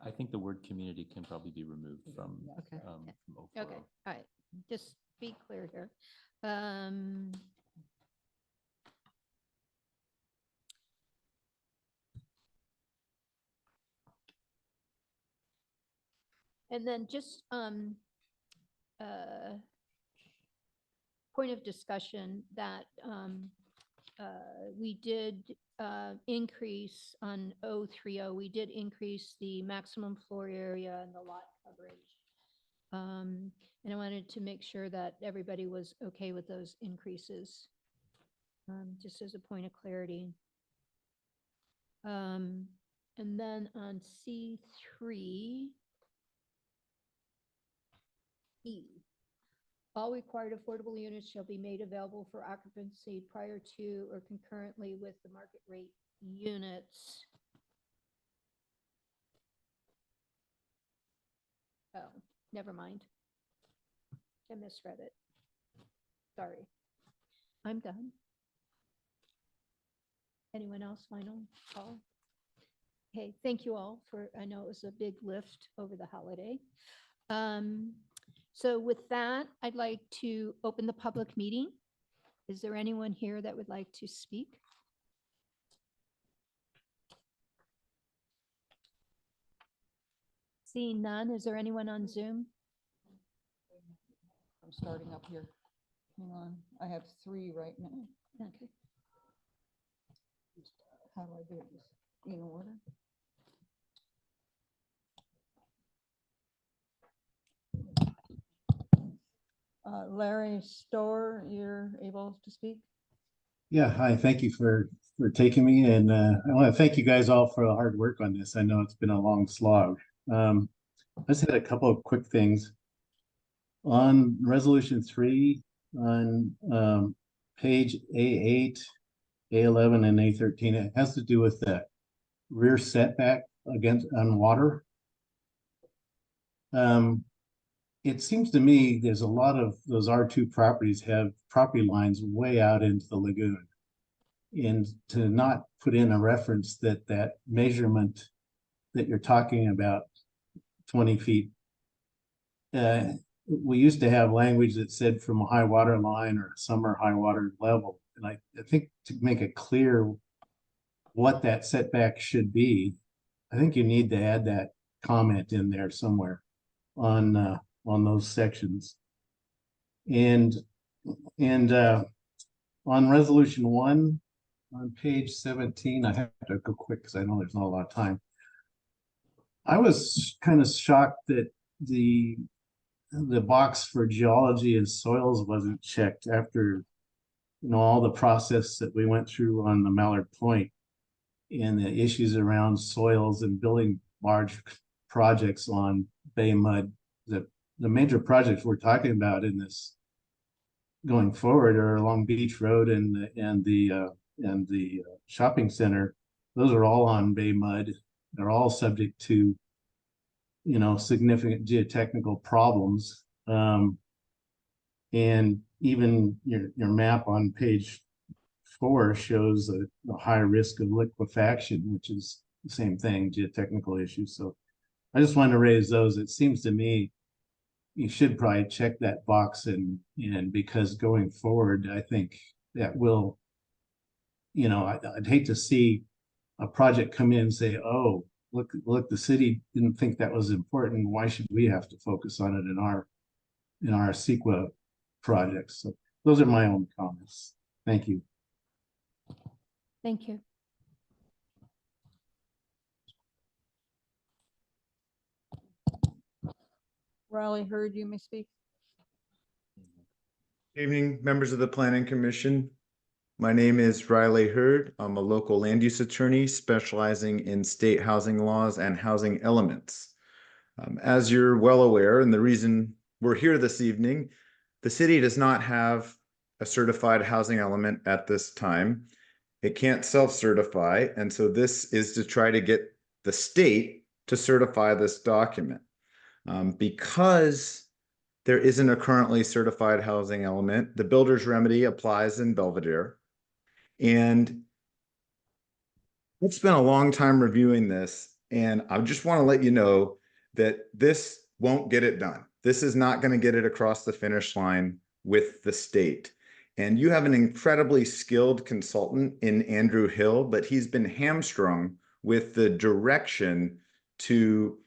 I think the word community can probably be removed from, Okay. from Okay, 040. all right, just be clear here. And then just point of discussion that we did increase on 030, we did increase the maximum floor area and the lot coverage. And I wanted to make sure that everybody was okay with those increases, just as a point of clarity. And then on C3, E, all required affordable units shall be made available for occupancy prior to or concurrently with the market rate units. Oh, never mind. I misread it. Sorry. I'm done. Anyone else final call? Okay, thank you all for, I know it was a big lift over the holiday. So with that, I'd like to open the public meeting. Is there anyone here that would like to speak? Seeing none, is there anyone on Zoom? I'm starting up here. Hang on, I have 3 right now. Okay. How do I do this? In order? Larry Storer, you're able to speak? Yeah, hi, thank you for taking me, and I want to thank you guys all for the hard work on this. I know it's been a long slog. I just had a couple of quick things. On resolution 3, on page A8, A11, and A13, it has to do with that rear setback on water. It seems to me there's a lot of those R2 properties have property lines way out into the lagoon. And to not put in a reference that that measurement that you're talking about, 20 feet, we used to have language that said from a high water line or summer high water level. And I think to make it clear what that setback should be, I think you need to add that comment in there somewhere on those sections. And on resolution 1 on page 17, I have to go quick because I know there's not a lot of time. I was kind of shocked that the box for geology and soils wasn't checked after, you know, all the process that we went through on the Mallard Point and the issues around soils and building large projects on bay mud. The major projects we're talking about in this going forward are along Beach Road and the shopping center. Those are all on bay mud. They're all subject to, you know, significant geotechnical problems. And even your map on page 4 shows a high risk of liquefaction, which is the same thing, geotechnical issues. So I just wanted to raise those. It seems to me you should probably check that box, and because going forward, I think that will, you know, I'd hate to see a project come in and say, oh, look, the city didn't think that was important. Why should we have to focus on it in our CEQA projects? So those are my own comments. Thank you. Thank you. Riley Hurd, you may speak. Evening, members of the Planning Commission. My name is Riley Hurd. I'm a local land use attorney specializing in state housing laws and housing elements. As you're well aware, and the reason we're here this evening, the city does not have a certified housing element at this time. It can't self-certify, and so this is to try to get the state to certify this document. Because there isn't a currently certified housing element, the builder's remedy applies in Belvedere. And I've spent a long time reviewing this, and I just want to let you know that this won't get it done. This is not going to get it across the finish line with the state. And you have an incredibly skilled consultant in Andrew Hill, but he's been hamstrung with the direction to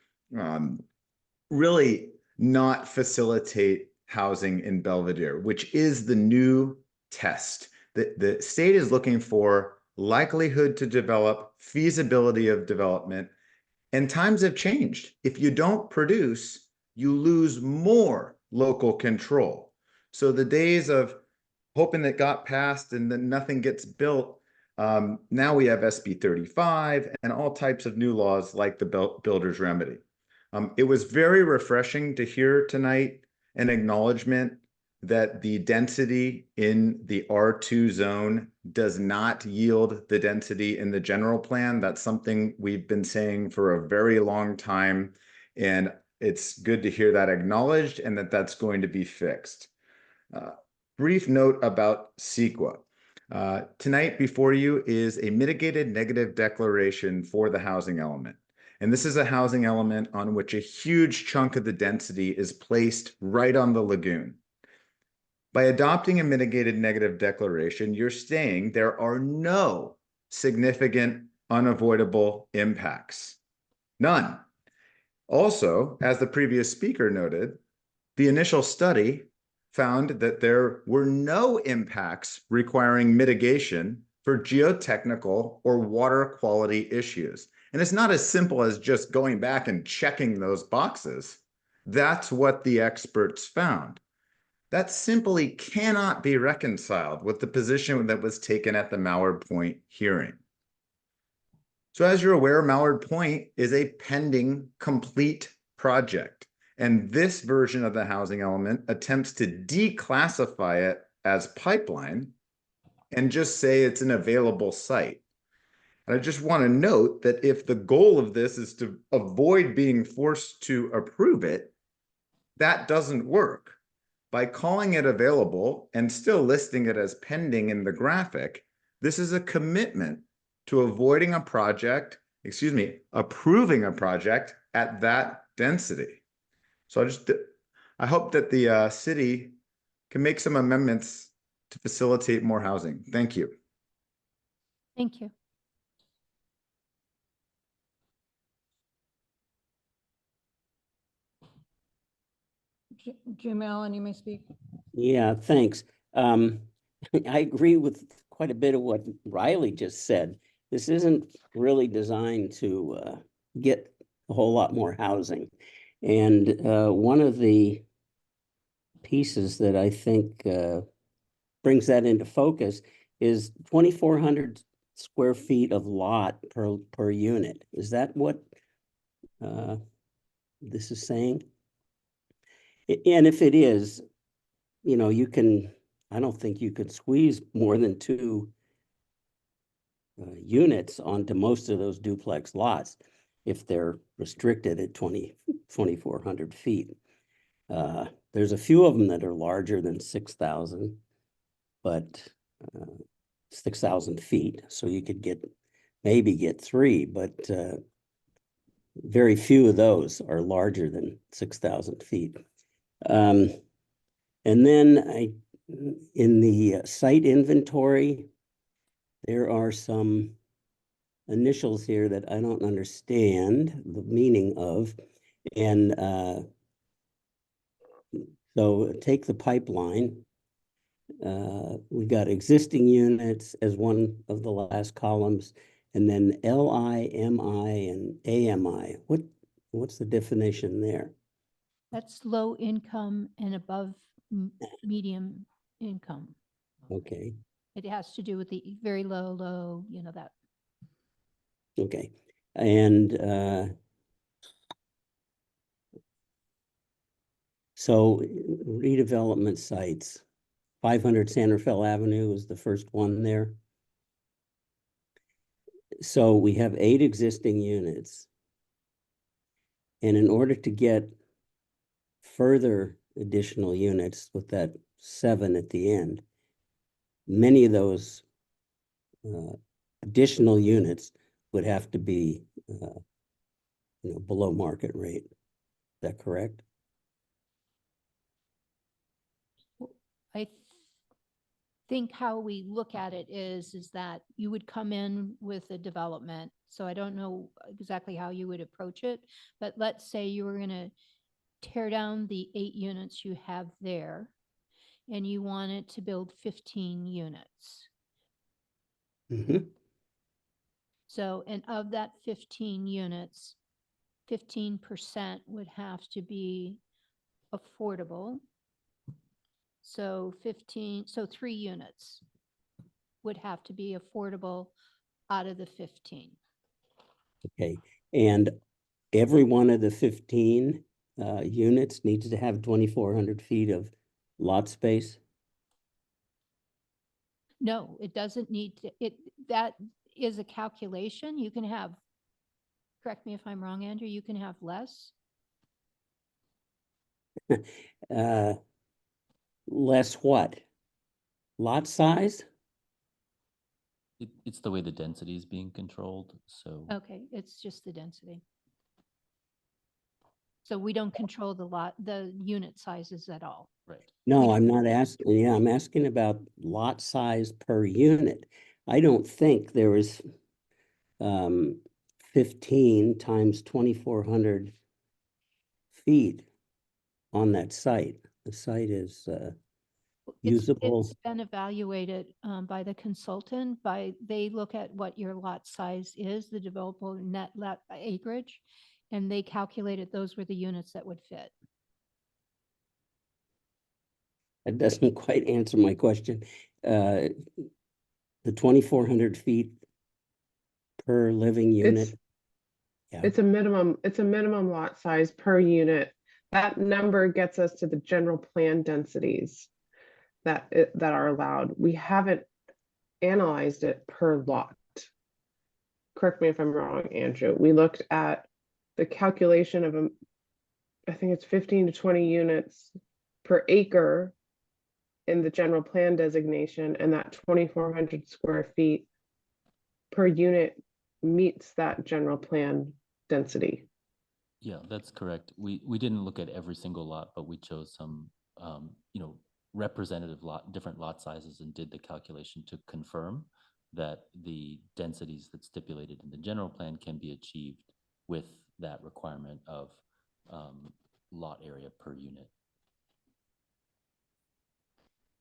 really not facilitate housing in Belvedere, which is the new test. The state is looking for likelihood to develop, feasibility of development, and times have changed. If you don't produce, you lose more local control. So the days of hoping that got passed and then nothing gets built, now we have SB 35 and all types of new laws like the builder's remedy. It was very refreshing to hear tonight an acknowledgement that the density in the R2 zone does not yield the density in the general plan. That's something we've been saying for a very long time, and it's good to hear that acknowledged and that that's going to be fixed. Brief note about CEQA. Tonight before you is a mitigated negative declaration for the housing element. And this is a housing element on which a huge chunk of the density is placed right on the lagoon. By adopting a mitigated negative declaration, you're saying there are no significant unavoidable impacts. None. Also, as the previous speaker noted, the initial study found that there were no impacts requiring mitigation for geotechnical or water quality issues. And it's not as simple as just going back and checking those boxes. That's what the experts found. That simply cannot be reconciled with the position that was taken at the Mallard Point hearing. So as you're aware, Mallard Point is a pending complete project. And this version of the housing element attempts to declassify it as pipeline and just say it's an available site. And I just want to note that if the goal of this is to avoid being forced to approve it, that doesn't work. By calling it available and still listing it as pending in the graphic, this is a commitment to approving a project at that density. So I hope that the city can make some amendments to facilitate more housing. Thank you. Thank you. Jim Allen, you may speak. Yeah, thanks. I agree with quite a bit of what Riley just said. This isn't really designed to get a whole lot more housing. And one of the pieces that I think brings that into focus is 2,400 square feet of lot per unit. Is that what this is saying? And if it is, you know, I don't think you could squeeze more than 2 units onto most of those duplex lots if they're restricted at 2,400 feet. There's a few of them that are larger than 6,000, but 6,000 feet. So you could maybe get 3, but very few of those are larger than 6,000 feet. And then in the site inventory, there are some initials here that I don't understand the meaning of. And so take the pipeline. We got existing units as one of the last columns, and then LI, MI, and AMI. What's the definition there? That's low income and above medium income. Okay. It has to do with the very low, you know, that. Okay. And so redevelopment sites, 500 San Rafael Avenue is the first one there. So we have 8 existing units. And in order to get further additional units with that 7 at the end, many of those additional units would have to be below market rate. Is that correct? I think how we look at it is that you would come in with a development. So I don't know exactly how you would approach it, but let's say you were going to tear down the 8 units you have there and you wanted to build 15 units. Mm-hmm. So, and of that 15 units, 15% would have to be affordable. So 3 units would have to be affordable out of the 15. Okay. And every one of the 15 units needs to have 2,400 feet of lot space? No, it doesn't need to. That is a calculation. You can have, correct me if I'm wrong, Andrew, you can have less. Less what? Lot size? It's the way the density is being controlled, so. Okay, it's just the density. So we don't control the unit sizes at all. Right. No, I'm not asking. Yeah, I'm asking about lot size per unit. I don't think there is 15 times 2,400 feet on that site. The site is usable. It's been evaluated by the consultant, they look at what your lot size is, the developable net lot acreage, and they calculated those were the units that would fit. That doesn't quite answer my question. The 2,400 feet per living unit. Yeah. It's a minimum lot size per unit. That number gets us to the general plan densities that are allowed. We haven't analyzed it per lot. Correct me if I'm wrong, Andrew. We looked at the calculation of I think it's 15 to 20 units per acre in the general plan designation, and that 2,400 square feet per unit meets that general plan density. Yeah, that's correct. We didn't look at every single lot, but we chose some, representative different lot sizes and did the calculation to confirm that the densities that stipulated in the general plan can be achieved with that requirement of lot area per unit.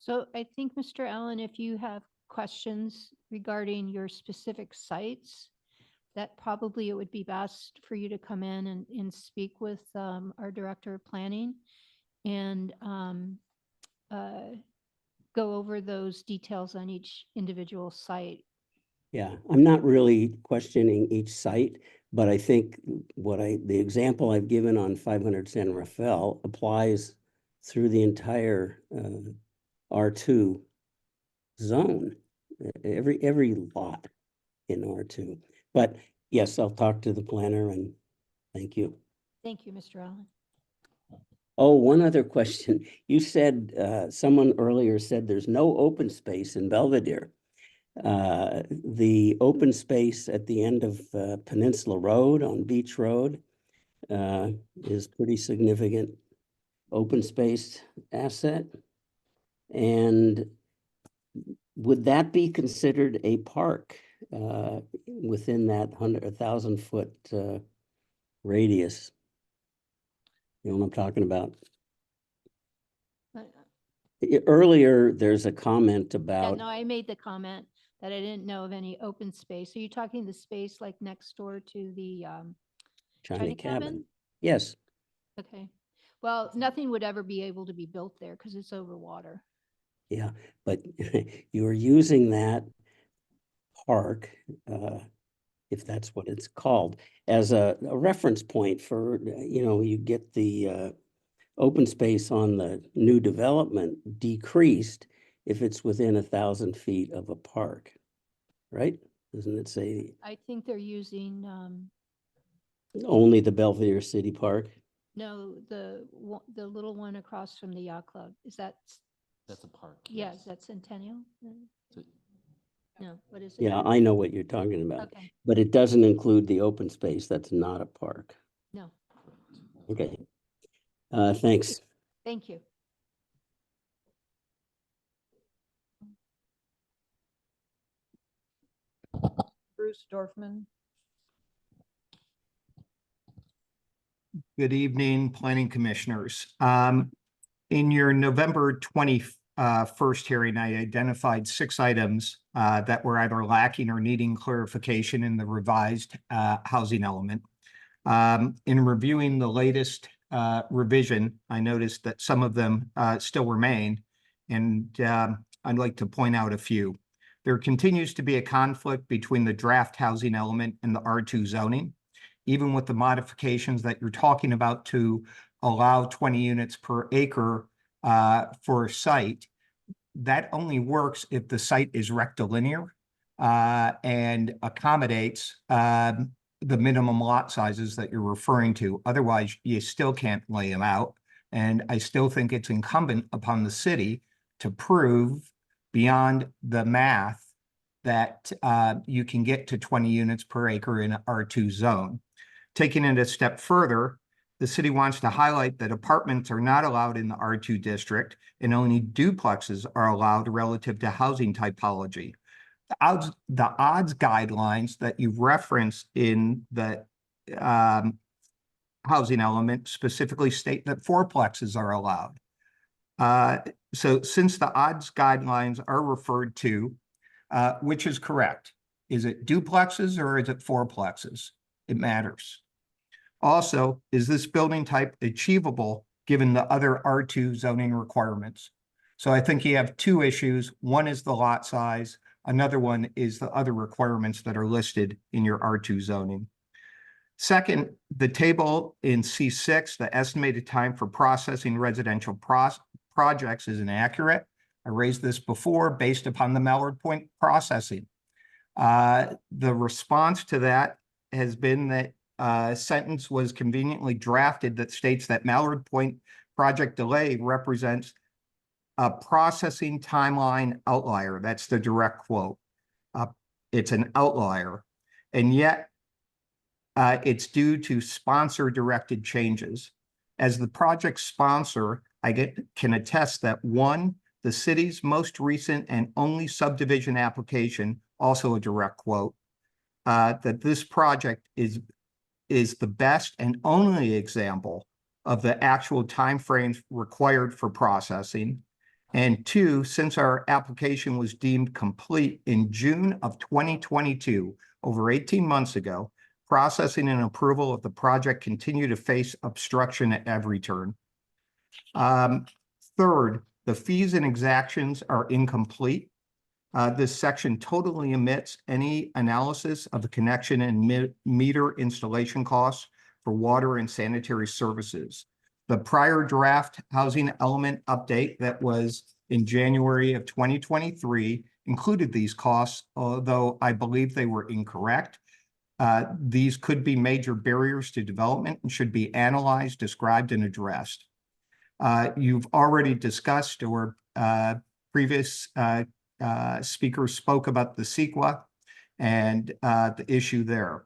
So I think, Mr. Allen, if you have questions regarding your specific sites, that probably it would be best for you to come in and speak with our Director of Planning and go over those details on each individual site. Yeah, I'm not really questioning each site, but I think the example I've given on 500 San Rafael applies through the entire R2 zone, every lot in R2. But yes, I'll talk to the planner and thank you. Thank you, Mr. Allen. Oh, one other question. You said, someone earlier said there's no open space in Belvedere. The open space at the end of Peninsula Road on Beach Road is pretty significant open space asset. And would that be considered a park within that 1,000 foot radius? You know what I'm talking about? Earlier, there's a comment Yeah, about, no, I made the comment that I didn't know of any open space. Are you talking the space like next door to the China Cabin. Yes, Okay. Well, nothing would ever be able to be built there because it's over water. yeah, but you're using that park, if that's what it's called, as a reference point for, you get the open space on the new development decreased if it's within 1,000 feet of a park, right? Doesn't it say I think they're using, only the Belvedere City Park? no, the little one across from the yacht club. Is that, That's a park. yeah, yes. is that Centennial? So- No, what is it? Yeah, I know what you're talking about, Okay, but it doesn't include the open space. That's not a park. no, Okay. Thanks. thank you. Bruce Dorfman. Good evening, Planning Commissioners. In your November 21st hearing, I identified 6 items that were either lacking or needing clarification in the revised housing element. In reviewing the latest revision, I noticed that some of them still remain, and I'd like to point out a few. There continues to be a conflict between the draft housing element and the R2 zoning. Even with the modifications that you're talking about to allow 20 units per acre for a site, that only works if the site is rectilinear and accommodates the minimum lot sizes that you're referring to. Otherwise, you still can't lay them out. And I still think it's incumbent upon the city to prove beyond the math that you can get to 20 units per acre in an R2 zone. Taking it a step further, the city wants to highlight that apartments are not allowed in the R2 district and only duplexes are allowed relative to housing typology. The odds guidelines that you referenced in the housing element specifically state that fourplexes are allowed. So since the odds guidelines are referred to, which is correct? Is it duplexes or is it fourplexes? It matters. Also, is this building type achievable given the other R2 zoning requirements? So I think you have two issues. One is the lot size. Another one is the other requirements that are listed in your R2 zoning. Second, the table in C6, the estimated time for processing residential projects is inaccurate. I raised this before based upon the Mallard Point processing. The response to that has been that a sentence was conveniently drafted that states that Mallard Point project delay represents a processing timeline outlier. That's the direct quote. It's an outlier. And yet, it's due to sponsor-directed changes. As the project sponsor, I can attest that one, the city's most recent and only subdivision application, also a direct quote, that this project is the best and only example of the actual timeframes required for processing. And two, since our application was deemed complete in June of 2022, over 18 months ago, processing and approval of the project continue to face obstruction at every turn. Third, the fees and exactions are incomplete. This section totally omits any analysis of the connection and meter installation costs for water and sanitary services. The prior draft housing element update that was in January of 2023 included these costs, although I believe they were incorrect. These could be major barriers to development and should be analyzed, described, and addressed. You've already discussed, or previous speakers spoke about the CEQA and the issue there.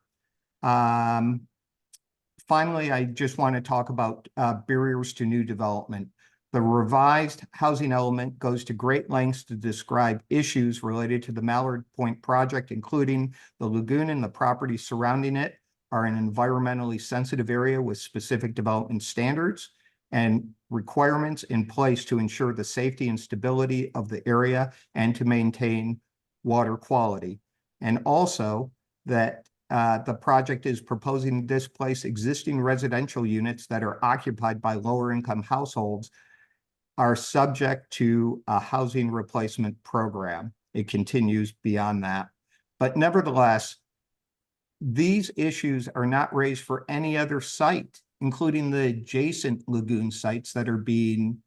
Finally, I just want to talk about barriers to new development. The revised housing element goes to great lengths to describe issues related to the Mallard Point project, including the lagoon and the property surrounding it are an environmentally sensitive area with specific development standards and requirements in place to ensure the safety and stability of the area and to maintain water quality. And also that the project is proposing to displace existing residential units that are occupied by lower income households are subject to a housing replacement program. It continues beyond that. But nevertheless, these issues are not raised for any other site, including the adjacent lagoon sites that are being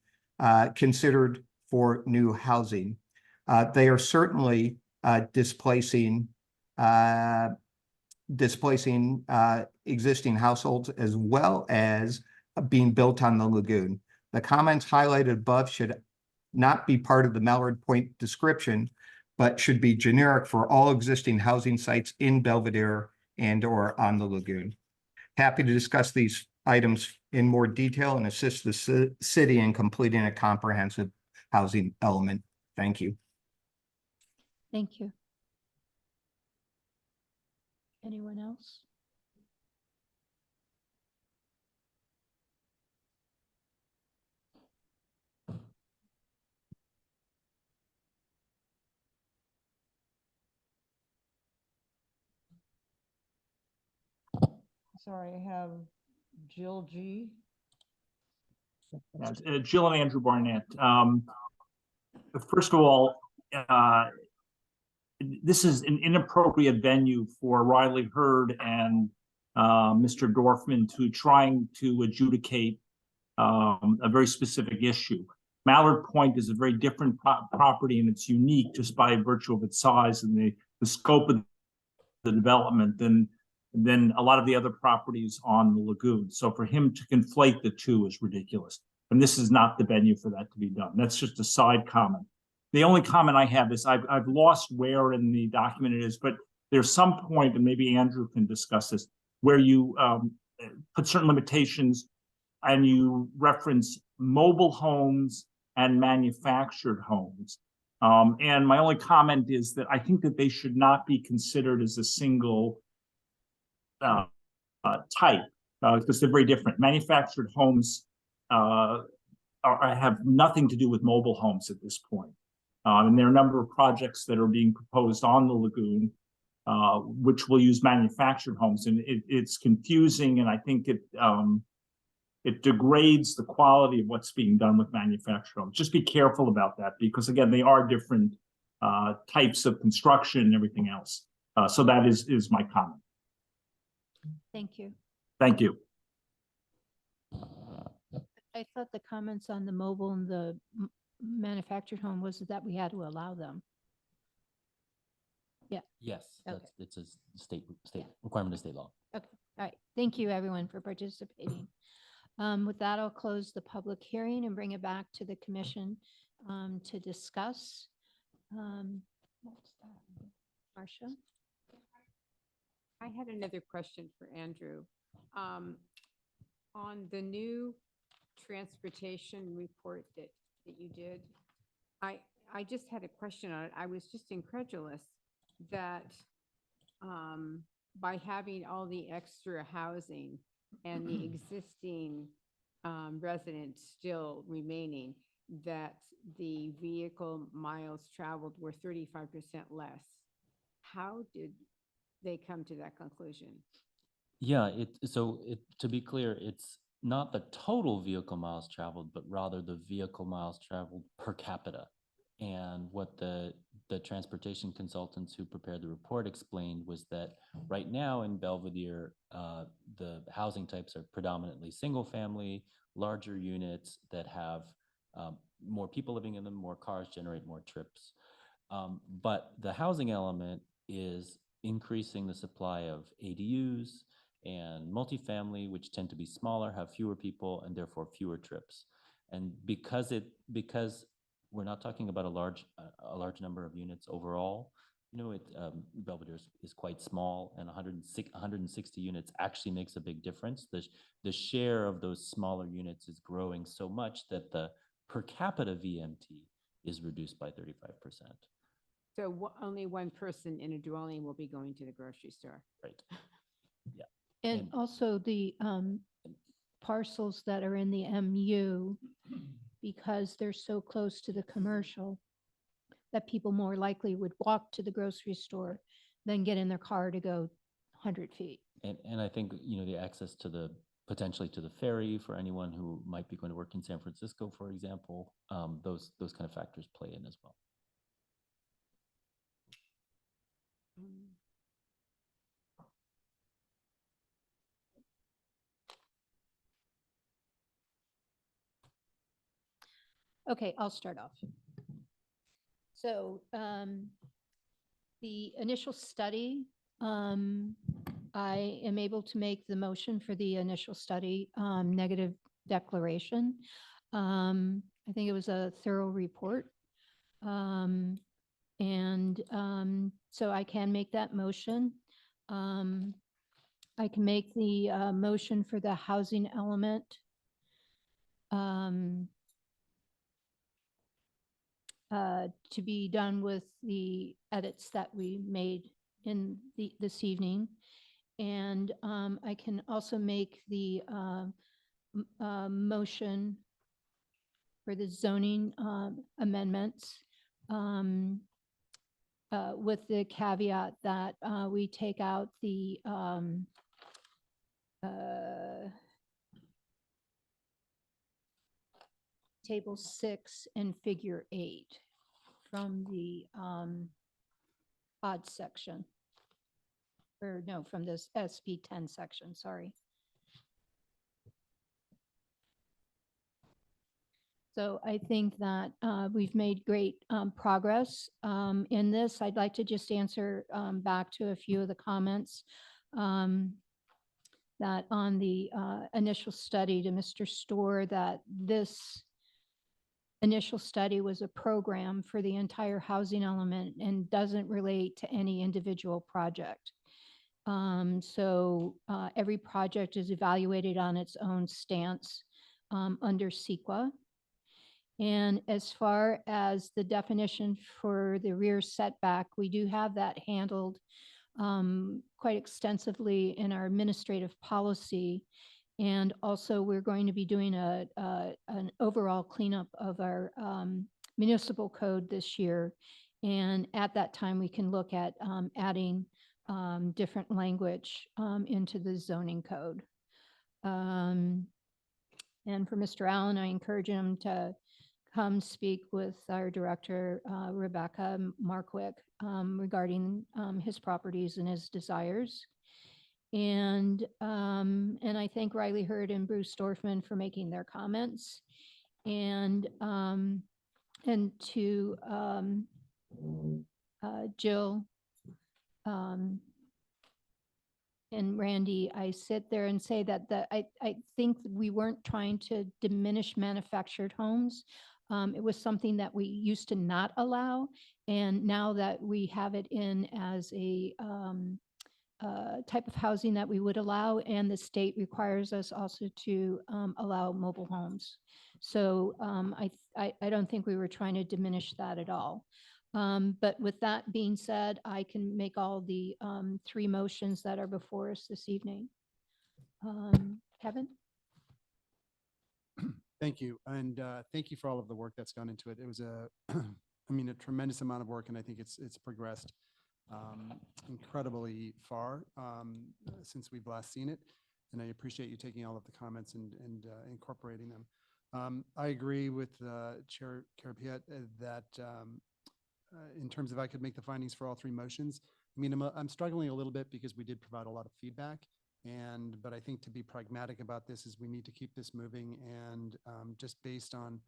considered for new housing. They are certainly displacing existing households as well as being built on the lagoon. The comments highlighted above should not be part of the Mallard Point description, but should be generic for all existing housing sites in Belvedere and or on the lagoon. Happy to discuss these items in more detail and assist the city in completing a comprehensive housing element. Thank you. Thank you. Anyone else? Sorry, I have Jill G. Jill and Andrew Barnett. First of all, this is an inappropriate venue for Riley Hurd and Mr. Dorfman to trying to adjudicate a very specific issue. Mallard Point is a very different property, and it's unique just by virtue of its size and the scope of the development than a lot of the other properties on the lagoon. So for him to conflate the two is ridiculous. And this is not the venue for that to be done. That's just a side comment. The only comment I have is I've lost where in the document it is, but there's some point, and maybe Andrew can discuss this, where you put certain limitations and you reference mobile homes and manufactured homes. And my only comment is that I think that they should not be considered as a single type because they're very different. Manufactured homes have nothing to do with mobile homes at this point. And there are a number of projects that are being proposed on the lagoon, which will use manufactured homes, and it's confusing, and I think it degrades the quality of what's being done with manufactured homes. Just be careful about that, because again, they are different types of construction and everything else. So that is my comment. Thank you. Thank you. I thought the comments on the mobile and the manufactured home was that we had to allow them. Yes, Okay. it's a state requirement of state law. Okay, all right. Thank you, everyone, for participating. With that, I'll close the public hearing and bring it back to the commission to discuss. Marcia? I had another question for Andrew. On the new transportation report that you did, I just had a question on it. I was just incredulous that by having all the extra housing and the existing residents still remaining, that the vehicle miles traveled were 35% less. How did they come to that conclusion? Yeah, to be clear, it's not the total vehicle miles traveled, but rather the vehicle miles traveled per capita. And what the transportation consultants who prepared the report explained was that right now in Belvedere, the housing types are predominantly single family, larger units that have more people living in them, more cars generate more trips. But the housing element is increasing the supply of ADUs and multifamily, which tend to be smaller, have fewer people, and therefore fewer trips. And because we're not talking about a large number of units overall, Belvedere is quite small, and 160 units actually makes a big difference. The share of those smaller units is growing so much that the per capita VMT is reduced by 35%. So only one person in a dwelling will be going to the grocery store. Right. Yeah. And also the parcels that are in the MU, because they're so close to the commercial, that people more likely would walk to the grocery store than get in their car to go 100 feet. And I think, the access to potentially to the ferry for anyone who might be going to work in San Francisco, for example, those kind of factors play in as well. Okay, I'll start off. So the initial study, I am able to make the motion for the initial study negative declaration. I think it was a thorough report. So I can make that motion. I can make the motion for the housing element. To be done with the edits that we made in this evening. And I can also make the motion for the zoning amendments with the caveat that we take out the table 6 and figure 8 from the odd section. Or no, from this SP 10 section, sorry. So I think that we've made great progress in this. I'd like to just answer back to a few of the comments that on the initial study to Mr. Storr, that this initial study was a program for the entire housing element and doesn't relate to any individual project. So every project is evaluated on its own stance under CEQA. And as far as the definition for the rear setback, we do have that handled quite extensively in our administrative policy. And also, we're going to be doing an overall cleanup of our municipal code this year. And at that time, we can look at adding different language into the zoning code. And for Mr. Allen, I encourage him to come speak with our director, Rebecca Markwick, regarding his properties and his desires. And I thank Riley Hurd and Bruce Dorfman for making their comments. And to Jill and Randy, I sit there and say that I think we weren't trying to diminish manufactured homes. It was something that we used to not allow. And now that we have it in as a type of housing that we would allow, and the state requires us also to allow mobile homes. So I don't think we were trying to diminish that at all. But with that being said, I can make all the three motions that are before us this evening. Kevin? Thank you. And thank you for all of the work that's gone into it. It was I mean, a tremendous amount of work, and I think it's progressed incredibly far since we've last seen it. And I appreciate you taking all of the comments and incorporating them. I agree with Chair Carapiet that in terms of I could make the findings for all three motions. I mean, I'm struggling a little bit because we did provide a lot of feedback. But I think to be pragmatic about this is we need to keep this moving, and just based on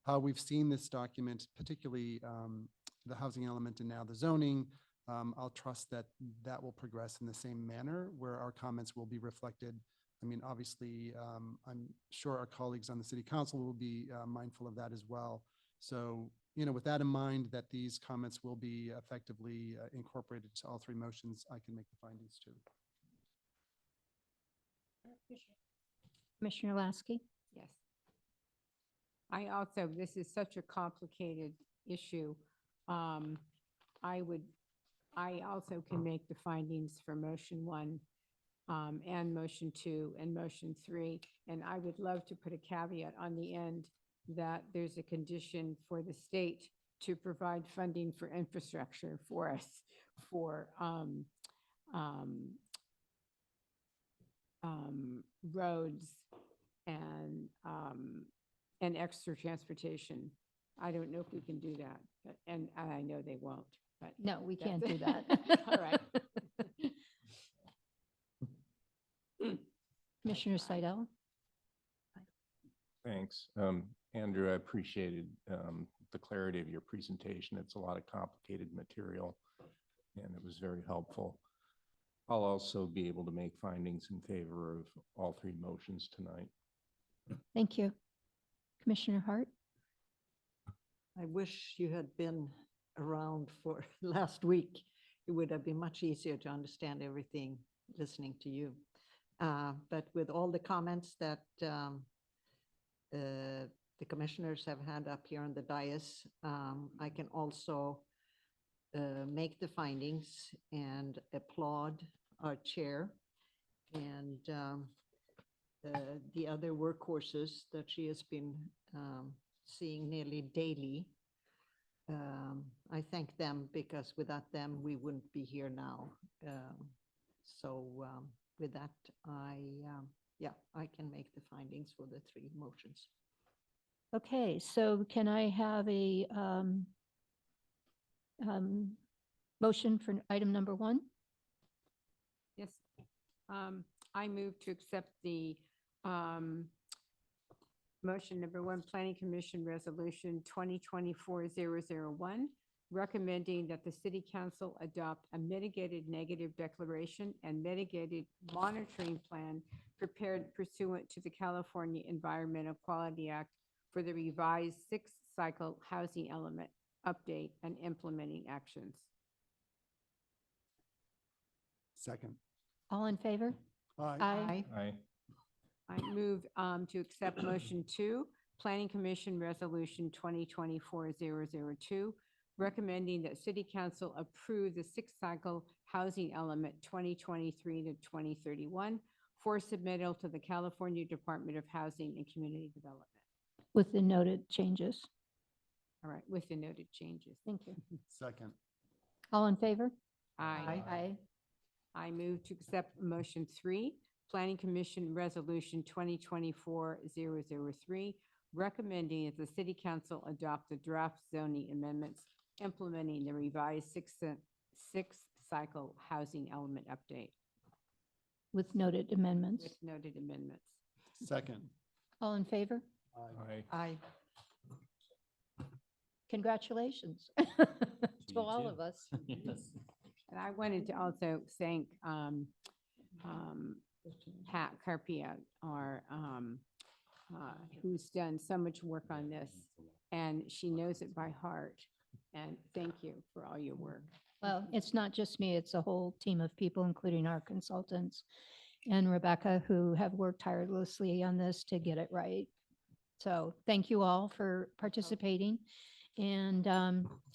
how we've seen this document, particularly the housing element and now the zoning, I'll trust that that will progress in the same manner where our comments will be reflected. I mean, obviously, I'm sure our colleagues on the city council will be mindful of that as well. So, you know, with that in mind, that these comments will be effectively incorporated to all three motions, I can make the findings too. Commissioner Lasky? Yes. This is such a complicated issue. I also can make the findings for motion 1 and motion 2 and motion 3. And I would love to put a caveat on the end that there's a condition for the state to provide funding for infrastructure for us for roads and extra transportation. I don't know if we can do that, and I know they won't, but. No, we can't that's- do that. All right. Commissioner Seidel? Thanks. Andrew, I appreciated the clarity of your presentation. It's a lot of complicated material, and it was very helpful. I'll also be able to make findings in favor of all three motions tonight. Thank you. Commissioner Hart? I wish you had been around for last week. It would have been much easier to understand everything listening to you. But with all the comments that the commissioners have had up here on the dais, I can also make the findings and applaud our chair and the other workhorses that she has been seeing nearly daily. I thank them because without them, we wouldn't be here now. So with that, I can make the findings for the three motions. Okay, so can I have a motion for item number 1? Yes. I move to accept the motion number 1, Planning Commission Resolution 2024-001, recommending that the City Council adopt a mitigated negative declaration and mitigated monitoring plan prepared pursuant to the California Environmental Quality Act for the revised 6th cycle housing element update and implementing actions. Second. All in favor? Aye. Aye. I move to accept motion 2, Planning Commission Resolution 2024-002, recommending that City Council approve the 6th cycle housing element 2023 to 2031 for submittal to the California Department of Housing and Community Development. With the noted changes. All right, with the noted changes. Thank you. Second. All in favor? Aye. Aye. I move to accept motion 3, Planning Commission Resolution 2024-003, recommending that the city council adopt the draft zoning amendments implementing the revised sixth cycle housing element update With noted amendments. with noted amendments. Second. All in favor? Aye. Aye. Congratulations to you all too. of us. Yes. And I wanted to also thank Pat Carpia, our who's done so much work on this, and she knows it by heart. And thank you for all your work. Well, it's not just me, it's a whole team of people, including our consultants and Rebecca, who have worked tirelessly on this to get it right. So thank you all for participating. And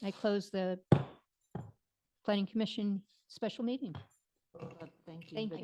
I close the Planning Commission special meeting. Thank you. Thank But you.